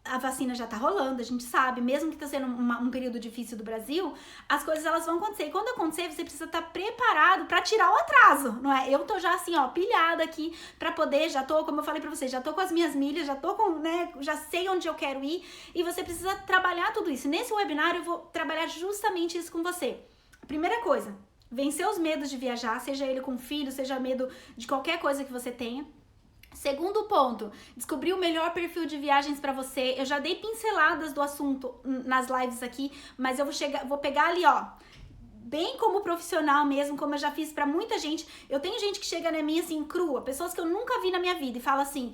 a vacina já tá rolando, a gente sabe, mesmo que tá sendo um período difícil do Brasil, as coisas elas vão acontecer. E quando acontecer, você precisa estar preparado pra tirar o atraso, não é? Eu tô já assim, ó, pilhada aqui pra poder, já tô, como eu falei pra vocês, já tô com as minhas milhas, já tô com, né, já sei onde eu quero ir, e você precisa trabalhar tudo isso. Nesse webinário eu vou trabalhar justamente isso com você. A primeira coisa, vencer os medos de viajar, seja ele com filho, seja medo de qualquer coisa que você tenha. Segundo ponto, descobrir o melhor perfil de viagens pra você. Eu já dei pinceladas do assunto nas lives aqui, mas eu vou pegar ali, ó, bem como profissional mesmo, como eu já fiz pra muita gente. Eu tenho gente que chega na minha assim, crua, pessoas que eu nunca vi na minha vida e fala assim,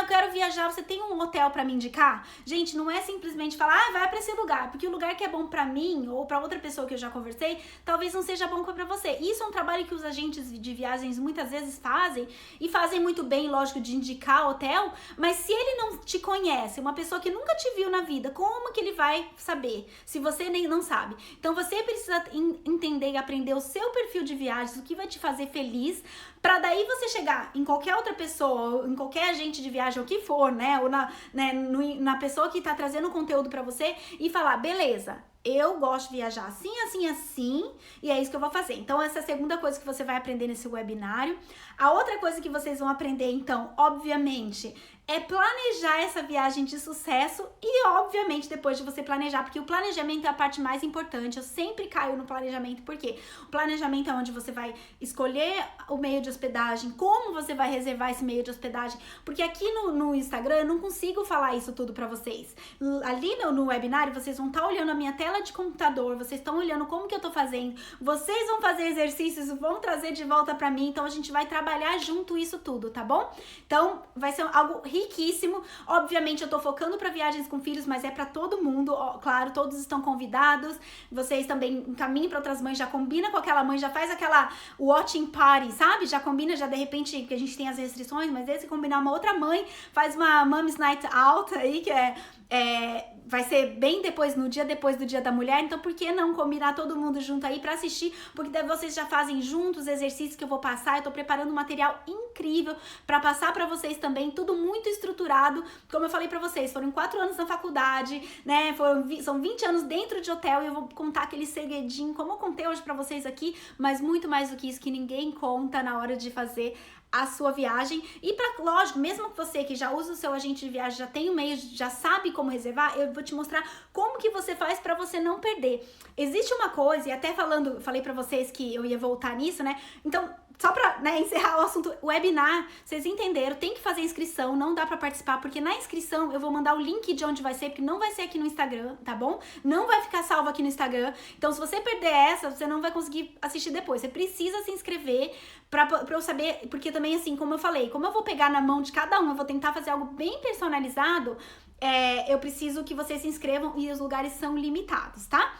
eu quero viajar, você tem um hotel pra me indicar? Gente, não é simplesmente falar, vai pra esse lugar, porque o lugar que é bom pra mim ou pra outra pessoa que eu já conversei, talvez não seja bom pra você. Isso é um trabalho que os agentes de viagens muitas vezes fazem, e fazem muito bem, lógico, de indicar hotel, mas se ele não te conhece, uma pessoa que nunca te viu na vida, como que ele vai saber, se você nem não sabe? Então você precisa entender e aprender o seu perfil de viagens, o que vai te fazer feliz, pra daí você chegar em qualquer outra pessoa, em qualquer agente de viagem, o que for, né, ou na pessoa que tá trazendo conteúdo pra você e falar, beleza, eu gosto de viajar assim, assim, assim, e é isso que eu vou fazer. Então, essa é a segunda coisa que você vai aprender nesse webinário. A outra coisa que vocês vão aprender, então, obviamente, é planejar essa viagem de sucesso e, obviamente, depois de você planejar, porque o planejamento é a parte mais importante. Eu sempre caio no planejamento, porque o planejamento é onde você vai escolher o meio de hospedagem, como você vai reservar esse meio de hospedagem, porque aqui no Instagram eu não consigo falar isso tudo pra vocês. Ali no webinário, vocês vão estar olhando a minha tela de computador, vocês estão olhando como que eu tô fazendo, vocês vão fazer exercícios, vão trazer de volta pra mim, então a gente vai trabalhar junto isso tudo, tá bom? Então, vai ser algo riquíssimo. Obviamente, eu tô focando pra viagens com filhos, mas é pra todo mundo, claro, todos estão convidados, vocês também encaminhem pra outras mães, já combina com aquela mãe, já faz aquela watching party, sabe? Já combina, já de repente, porque a gente tem as restrições, mas esse combinar uma outra mãe, faz uma Mom's Night Out aí, que vai ser bem depois, no dia depois do Dia da Mulher, então por que não combinar todo mundo junto aí pra assistir, porque daí vocês já fazem juntos os exercícios que eu vou passar, eu tô preparando um material incrível pra passar pra vocês também, tudo muito estruturado, como eu falei pra vocês, foram 4 anos na faculdade, né, são 20 anos dentro de hotel, e eu vou contar aquele segredinho, como eu contei hoje pra vocês aqui, mas muito mais do que isso, que ninguém conta na hora de fazer a sua viagem. E lógico, mesmo que você que já usa o seu agente de viagem, já tem o meio, já sabe como reservar, eu vou te mostrar como que você faz pra você não perder. Existe uma coisa, e até falei pra vocês que eu ia voltar nisso, né? Então, só pra encerrar o assunto, webinar, vocês entenderam, tem que fazer inscrição, não dá pra participar, porque na inscrição eu vou mandar o link de onde vai ser, porque não vai ser aqui no Instagram, tá bom? Não vai ficar salvo aqui no Instagram, então se você perder essa, você não vai conseguir assistir depois, você precisa se inscrever pra eu saber, porque também assim, como eu falei, como eu vou pegar na mão de cada um, eu vou tentar fazer algo bem personalizado, eu preciso que vocês se inscrevam e os lugares são limitados, tá?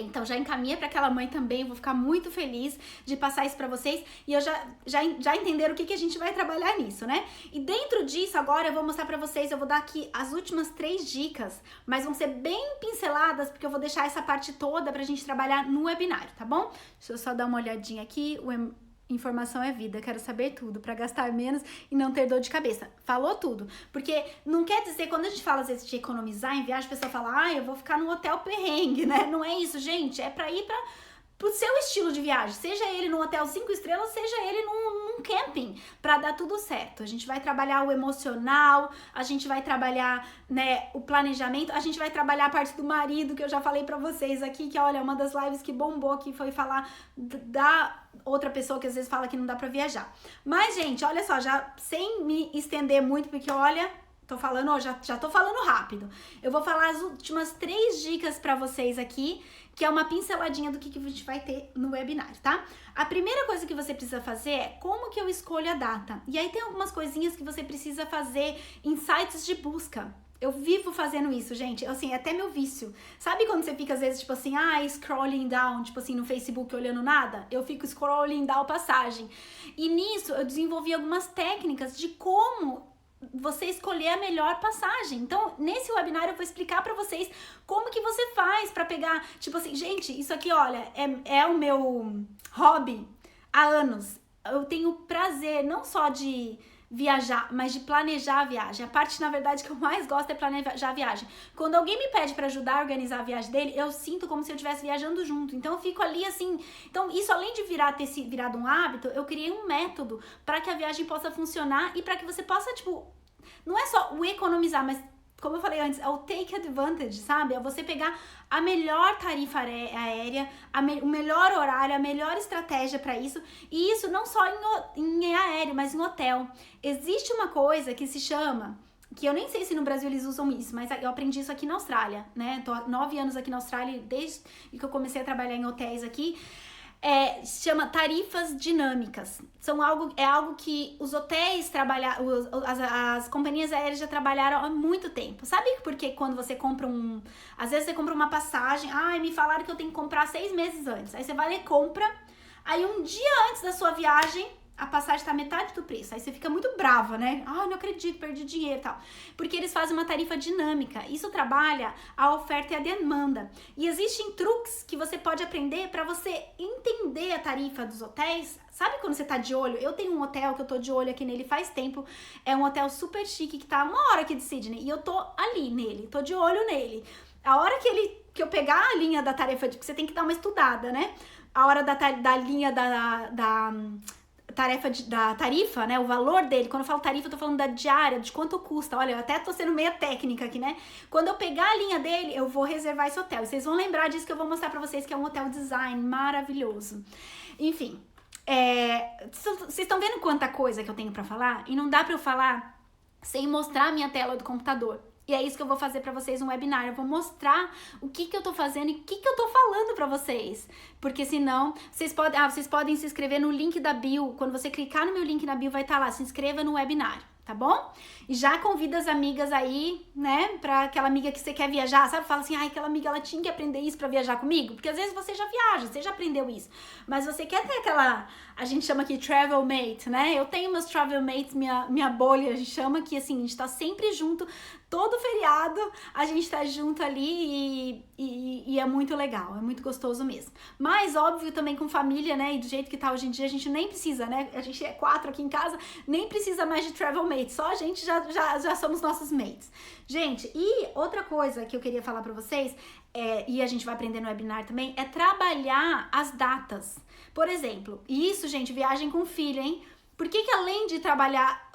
Então já encaminha para aquela mãe também, vou ficar muito feliz de passar isso para vocês, e eu já entenderam o que a gente vai trabalhar nisso, né? E dentro disso agora eu vou mostrar para vocês, eu vou dar aqui as últimas 3 dicas, mas vão ser bem pinceladas, porque eu vou deixar essa parte toda pra gente trabalhar no webinário, tá bom? Deixa eu só dar uma olhadinha aqui, informação é vida, quero saber tudo, pra gastar menos e não ter dor de cabeça. Falou tudo. Porque não quer dizer, quando a gente fala às vezes de economizar em viagem, a pessoa fala, eu vou ficar no hotel perrengue, né? Não é isso, gente. É pra ir pro seu estilo de viagem. Seja ele num hotel 5 estrelas, seja ele num camping, pra dar tudo certo. A gente vai trabalhar o emocional, a gente vai trabalhar, né, o planejamento, a gente vai trabalhar a parte do marido, que eu já falei pra vocês aqui, que olha, uma das lives que bombou, que foi falar da outra pessoa que às vezes fala que não dá pra viajar. Mas, gente, olha só, já sem me estender muito, porque olha, tô falando, já tô falando rápido. Eu vou falar as últimas 3 dicas pra vocês aqui, que é uma pinceladinha do que a gente vai ter no webinário, tá? A primeira coisa que você precisa fazer é como que eu escolho a data. E aí tem algumas coisinhas que você precisa fazer em sites de busca. Eu vivo fazendo isso, gente, assim, é até meu vício. Sabe quando você fica, às vezes, tipo assim, scrolling down, tipo assim, no Facebook olhando nada? Eu fico scrolling down passagem. E nisso, eu desenvolvi algumas técnicas de como você escolher a melhor passagem. Então, nesse webinário eu vou explicar pra vocês como que você faz pra pegar, tipo assim, gente, isso aqui, olha, é o meu hobby há anos. Eu tenho prazer não só de viajar, mas de planejar a viagem. A parte, na verdade, que eu mais gosto é planejar a viagem. Quando alguém me pede pra ajudar a organizar a viagem dele, eu sinto como se eu estivesse viajando junto. Então eu fico ali assim. Então isso, além de ter virado um hábito, eu criei um método para que a viagem possa funcionar e para que você possa, tipo, não é só o economizar, mas como eu falei antes, é o take advantage, sabe? É você pegar a melhor tarifa aérea, o melhor horário, a melhor estratégia para isso. E isso não só em aéreo, mas em hotel. Existe uma coisa que se chama, que eu nem sei se no Brasil eles usam isso, mas eu aprendi isso aqui na Austrália, né? Tô há 9 anos aqui na Austrália, desde que eu comecei a trabalhar em hotéis aqui. Se chama tarifas dinâmicas. É algo que os hotéis as companhias aéreas já trabalharam há muito tempo. Sabe por que quando você compra às vezes você compra uma passagem, me falaram que eu tenho que comprar 6 meses antes. Aí você vai e compra, aí um dia antes da sua viagem, a passagem tá metade do preço. Aí você fica muito brava, né? Não acredito, perdi dinheiro e tal. Porque eles fazem uma tarifa dinâmica. Isso trabalha a oferta e a demanda. E existem truques que você pode aprender para você entender a tarifa dos hotéis. Sabe quando você tá de olho? Eu tenho um hotel que eu tô de olho aqui nele faz tempo. É um hotel super chique que tá 1 hora aqui de Sydney. E eu tô ali nele, tô de olho nele. A hora que eu pegar a linha da tarifa, porque você tem que dar uma estudada, né? A hora da linha da tarifa, né, o valor dele, quando eu falo tarifa, eu tô falando da diária, de quanto custa. Olha, eu até tô sendo meio técnica aqui, né? Quando eu pegar a linha dele, eu vou reservar esse hotel. E vocês vão lembrar disso que eu vou mostrar pra vocês, que é um hotel design maravilhoso. Enfim, vocês estão vendo quanta coisa que eu tenho pra falar? E não dá pra eu falar sem mostrar a minha tela do computador. E é isso que eu vou fazer pra vocês no webinar. Eu vou mostrar o que eu tô fazendo e o que eu tô falando pra vocês. Porque senão, vocês podem se inscrever no link da bio. Quando você clicar no meu link na bio, vai estar lá. Se inscreva no webinar, tá bom? E já convida as amigas aí, né? Pra aquela amiga que você quer viajar, sabe? Fala assim, aquela amiga, ela tinha que aprender isso pra viajar comigo. Porque às vezes você já viaja, você já aprendeu isso. Mas você quer ter a gente chama aqui travel mate, né? Eu tenho meus travel mates, minha bolha, a gente chama que assim, a gente tá sempre junto. Todo feriado a gente tá junto ali e é muito legal, é muito gostoso mesmo. Mas, óbvio, também com família, né? E do jeito que tá hoje em dia, a gente nem precisa, né? A gente é 4 aqui em casa, nem precisa mais de travel mate, só a gente já somos nossos mates. Gente, e outra coisa que eu queria falar pra vocês, e a gente vai aprender no webinar também, é trabalhar as datas. Por exemplo, isso, gente, viagem com filho, hein? Por que além de trabalhar,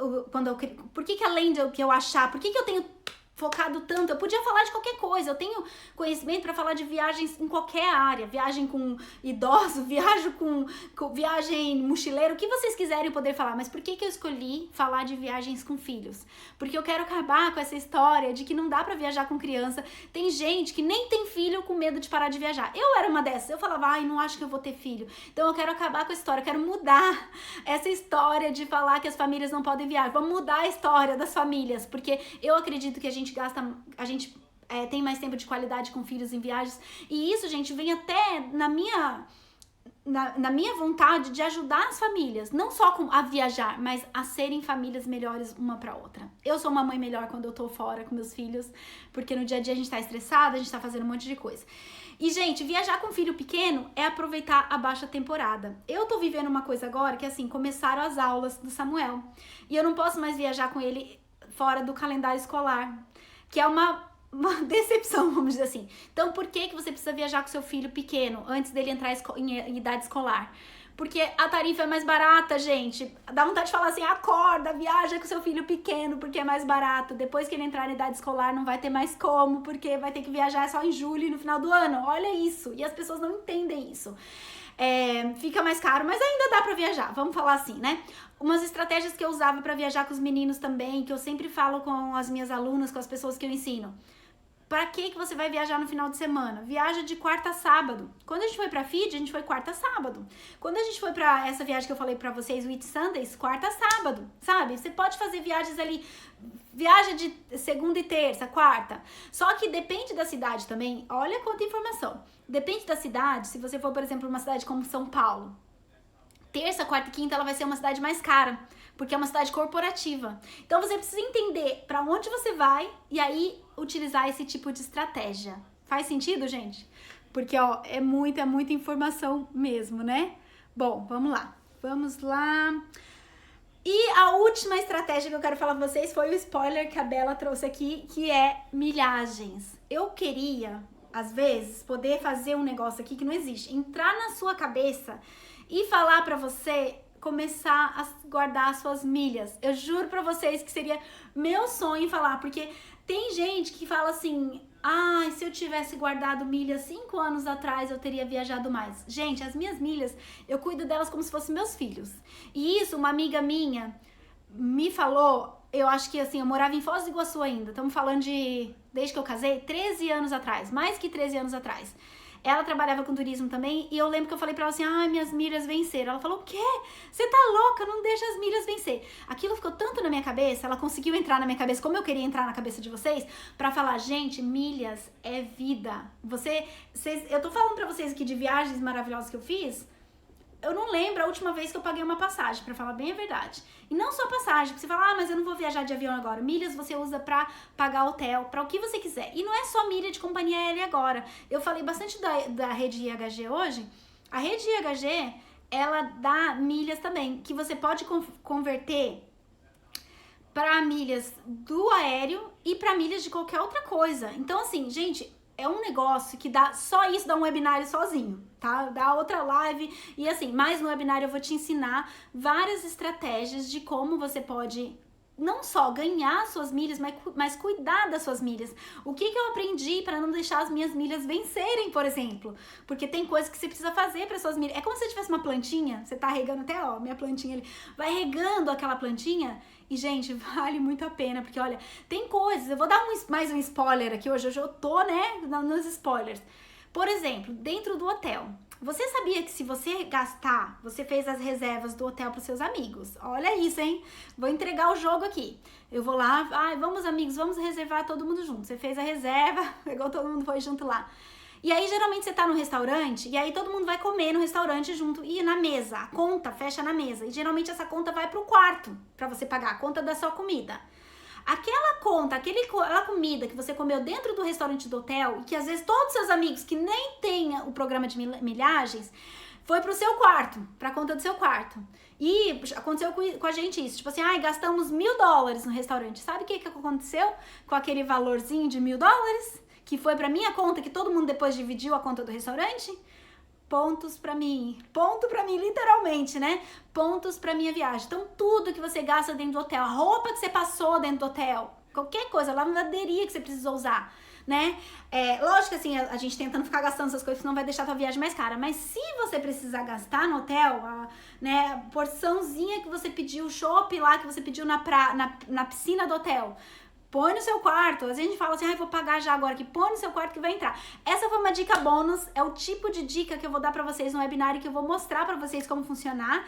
por que além de que eu achar, por que eu tenho focado tanto? Eu podia falar de qualquer coisa, eu tenho conhecimento para falar de viagens em qualquer área, viagem com idoso, viagem mochileiro, o que vocês quiserem poder falar, mas por que eu escolhi falar de viagens com filhos? Porque eu quero acabar com essa história de que não dá para viajar com criança. Tem gente que nem tem filho com medo de parar de viajar. Eu era uma dessas, eu falava, não acho que eu vou ter filho. Então eu quero acabar com a história, eu quero mudar essa história de falar que as famílias não podem viajar. Vamos mudar a história das famílias, porque eu acredito que a gente tem mais tempo de qualidade com filhos em viagens, e isso, gente, vem até na minha vontade de ajudar as famílias, não só a viajar, mas a serem famílias melhores uma pra outra. Eu sou uma mãe melhor quando eu tô fora com meus filhos, porque no dia a dia a gente tá estressada, a gente tá fazendo um monte de coisa. E, gente, viajar com filho pequeno é aproveitar a baixa temporada. Eu tô vivendo uma coisa agora que, assim, começaram as aulas do Samuel, e eu não posso mais viajar com ele fora do calendário escolar, que é uma decepção, vamos dizer assim. Então, por que você precisa viajar com seu filho pequeno antes dele entrar em idade escolar? Porque a tarifa é mais barata, gente. Dá vontade de falar assim, acorda, viaja com seu filho pequeno, porque é mais barato. Depois que ele entrar na idade escolar, não vai ter mais como, porque vai ter que viajar só em julho e no final do ano. Olha isso. E as pessoas não entendem isso. Fica mais caro, mas ainda dá pra viajar, vamos falar assim, né? Umas estratégias que eu usava pra viajar com os meninos também, que eu sempre falo com as minhas alunas, com as pessoas que eu ensino. Pra que você vai viajar no final de semana? Viaja de quarta a sábado. Quando a gente foi pra Fiji, a gente foi quarta a sábado. Quando a gente foi pra essa viagem que eu falei pra vocês, Whit Sundays, quarta a sábado, sabe? Você pode fazer viagens ali, viaja de segunda e terça, quarta. Só que depende da cidade também. Olha quanta informação. Depende da cidade. Se você for, por exemplo, uma cidade como São Paulo, terça, quarta e quinta, ela vai ser uma cidade mais cara, porque é uma cidade corporativa. Então você precisa entender pra onde você vai e aí utilizar esse tipo de estratégia. Faz sentido, gente? Porque, é muita informação mesmo, né? Bom, vamos lá. E a última estratégia que eu quero falar pra vocês foi o spoiler que a Bela trouxe aqui, que é milhagens. Eu queria, às vezes, poder fazer um negócio aqui que não existe. Entrar na sua cabeça e falar pra você começar a guardar as suas milhas. Eu juro pra vocês que seria meu sonho falar, porque tem gente que fala assim, se eu tivesse guardado milhas 5 anos atrás, eu teria viajado mais. Gente, as minhas milhas, eu cuido delas como se fossem meus filhos. E isso, uma amiga minha me falou eu acho que assim, eu morava em Foz do Iguaçu ainda, estamos falando de, desde que eu casei, 13 anos atrás, mais que 13 anos atrás. Ela trabalhava com turismo também, e eu lembro que eu falei pra ela assim, ai, minhas milhas venceram. Ela falou, o quê? Você tá louca, não deixa as milhas vencer. Aquilo ficou tanto na minha cabeça, ela conseguiu entrar na minha cabeça, como eu queria entrar na cabeça de vocês, pra falar, gente, milhas é vida. Eu tô falando pra vocês aqui de viagens maravilhosas que eu fiz, eu não lembro a última vez que eu paguei uma passagem, pra falar bem a verdade. E não só passagem, porque você fala, ah, mas eu não vou viajar de avião agora. Milhas você usa pra pagar hotel, pra o que você quiser. E não é só milha de companhia aérea agora. Eu falei bastante da rede IHG hoje. A rede IHG, ela dá milhas também, que você pode converter para milhas do aéreo e para milhas de qualquer outra coisa. Então, assim, gente, é um negócio que dá, só isso dá um webinário sozinho, tá? Dá outra live e assim, mais no webinário eu vou te ensinar várias estratégias de como você pode não só ganhar suas milhas, mas cuidar das suas milhas. O que eu aprendi para não deixar as minhas milhas vencerem, por exemplo? Porque tem coisas que você precisa fazer para suas milhas. É como se você tivesse uma plantinha, você tá regando até, ó, minha plantinha ali. Vai regando aquela plantinha e, gente, vale muito a pena, porque, olha, tem coisas, eu vou dar mais um spoiler aqui hoje eu tô, né, nos spoilers. Por exemplo, dentro do hotel. Você sabia que se você gastar, você fez as reservas do hotel para seus amigos? Olha isso, hein? Vou entregar o jogo aqui. Eu vou lá, vamos amigos, vamos reservar todo mundo junto. Você fez a reserva, pegou todo mundo, foi junto lá. E aí, geralmente, você tá no restaurante, e aí todo mundo vai comer no restaurante junto, e na mesa, a conta fecha na mesa. E geralmente essa conta vai pro quarto, pra você pagar a conta da sua comida. Aquela conta, aquela comida que você comeu dentro do restaurante do hotel, e que às vezes todos os seus amigos que nem têm o programa de milhagens, foi pro seu quarto, pra conta do seu quarto. E aconteceu com a gente isso, tipo assim, gastamos $1.000 no restaurante. Sabe o que aconteceu com aquele valorzinho de $1.000? Que foi pra minha conta, que todo mundo depois dividiu a conta do restaurante? Pontos pra mim, literalmente, né? Pontos pra minha viagem. Então, tudo que você gasta dentro do hotel, a roupa que você passou dentro do hotel, qualquer coisa, a lavanderia que você precisou usar, né? Lógico que assim, a gente tentando ficar gastando essas coisas, senão vai deixar a tua viagem mais cara. Mas se você precisar gastar no hotel, a porçãozinha que você pediu, o chopp lá que você pediu na piscina do hotel, põe no seu quarto. Às vezes a gente fala assim, vou pagar já agora aqui. Põe no seu quarto que vai entrar. Essa foi uma dica bônus. É o tipo de dica que eu vou dar pra vocês no webinário, que eu vou mostrar pra vocês como funcionar.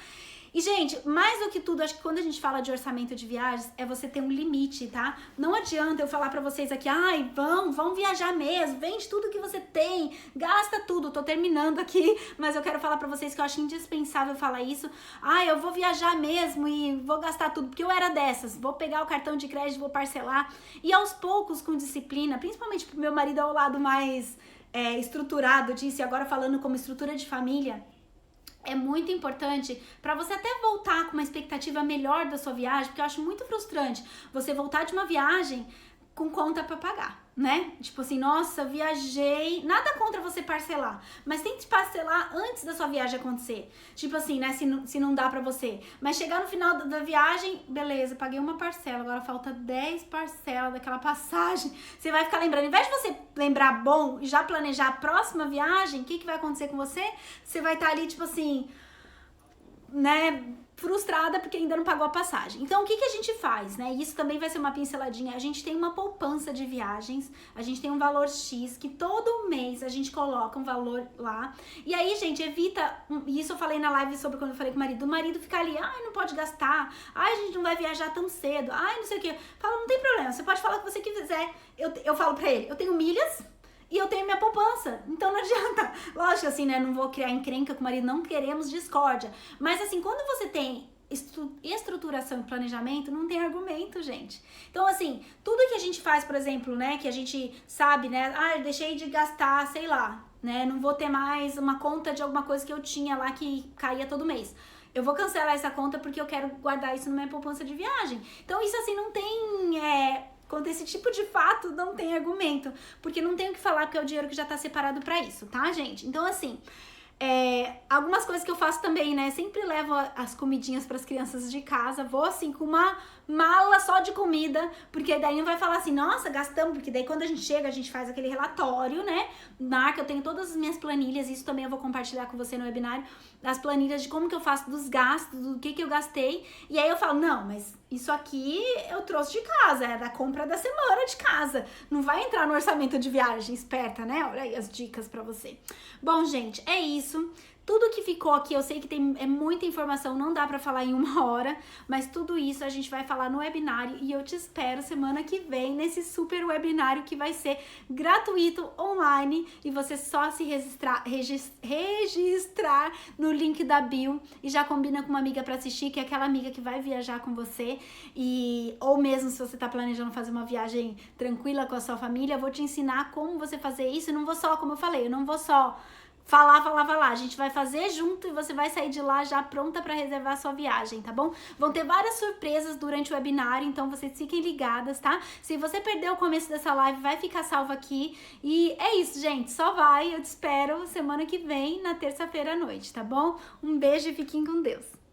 E, gente, mais do que tudo, acho que quando a gente fala de orçamento de viagens, é você ter um limite, tá? Não adianta eu falar pra vocês aqui, vão viajar mesmo, vende tudo que você tem, gasta tudo. Tô terminando aqui, mas eu quero falar pra vocês que eu acho indispensável falar isso. Eu vou viajar mesmo e vou gastar tudo, porque eu era dessas. Vou pegar o cartão de crédito, vou parcelar. E aos poucos, com disciplina, principalmente pro meu marido é o lado mais estruturado disso, e agora falando como estrutura de família, é muito importante para você até voltar com uma expectativa melhor da sua viagem, porque eu acho muito frustrante você voltar de uma viagem com conta para pagar, né? Tipo assim, nossa, viajei, nada contra você parcelar, mas tente parcelar antes da sua viagem acontecer. Tipo assim, né, se não dá pra você. Mas chegar no final da viagem, beleza, paguei uma parcela, agora falta 10 parcelas daquela passagem. Você vai ficar lembrando, ao invés de você lembrar bom e já planejar a próxima viagem, o que vai acontecer com você? Você vai estar ali, tipo assim, né, frustrada porque ainda não pagou a passagem. Então, o que a gente faz, né? Isso também vai ser uma pinceladinha. A gente tem uma poupança de viagens, a gente tem um valor X que todo mês a gente coloca um valor lá. E aí, gente, evita, isso eu falei na live sobre quando eu falei com o marido ficar ali, não pode gastar, a gente não vai viajar tão cedo, não sei o que. Fala, não tem problema, você pode falar o que você quiser. Eu falo pra ele, eu tenho milhas e eu tenho minha poupança, então não adianta. Lógico, assim, né, não vou criar encrenca com o marido, não queremos discórdia. Mas, assim, quando você tem estruturação e planejamento, não tem argumento, gente. Então, assim, tudo que a gente faz, por exemplo, né, que a gente sabe, né, eu deixei de gastar, sei lá, né, não vou ter mais uma conta de alguma coisa que eu tinha lá que caía todo mês. Eu vou cancelar essa conta porque eu quero guardar isso na minha poupança de viagem. Então, isso, assim, não tem... Quando esse tipo de fato não tem argumento, porque não tem o que falar, porque é o dinheiro que já tá separado pra isso, tá, gente? Então, assim, algumas coisas que eu faço também, né? Sempre levo as comidinhas pras crianças de casa, vou assim com uma mala só de comida, porque daí não vai falar assim, nossa, gastamos, porque daí quando a gente chega, a gente faz aquele relatório, né? Marca, eu tenho todas as minhas planilhas, isso também eu vou compartilhar com você no webinário, as planilhas de como que eu faço dos gastos, do que eu gastei, e aí eu falo, não, mas Isso aqui eu trouxe de casa, é da compra da semana de casa. Não vai entrar no orçamento de viagem, esperta, né? Olha aí as dicas pra você. Bom, gente, é isso. Tudo que ficou aqui, eu sei que é muita informação, não dá pra falar em 1 hora, mas tudo isso a gente vai falar no webinário e eu te espero semana que vem nesse super webinário que vai ser gratuito, online, e você só se registrar no link da bio e já combina com uma amiga pra assistir, que é aquela amiga que vai viajar com você, ou mesmo se você tá planejando fazer uma viagem tranquila com a sua família, eu vou te ensinar como você fazer isso. Não vou só, como eu falei, eu não vou só falar. A gente vai fazer junto e você vai sair de lá já pronta para reservar a sua viagem, tá bom? Vão ter várias surpresas durante o webinário, então vocês fiquem ligadas, tá? Se você perdeu o começo dessa live, vai ficar salvo aqui. E é isso, gente. Só vai. Eu te espero semana que vem, na terça-feira à noite, tá bom? Um beijo e fiquem com Deus.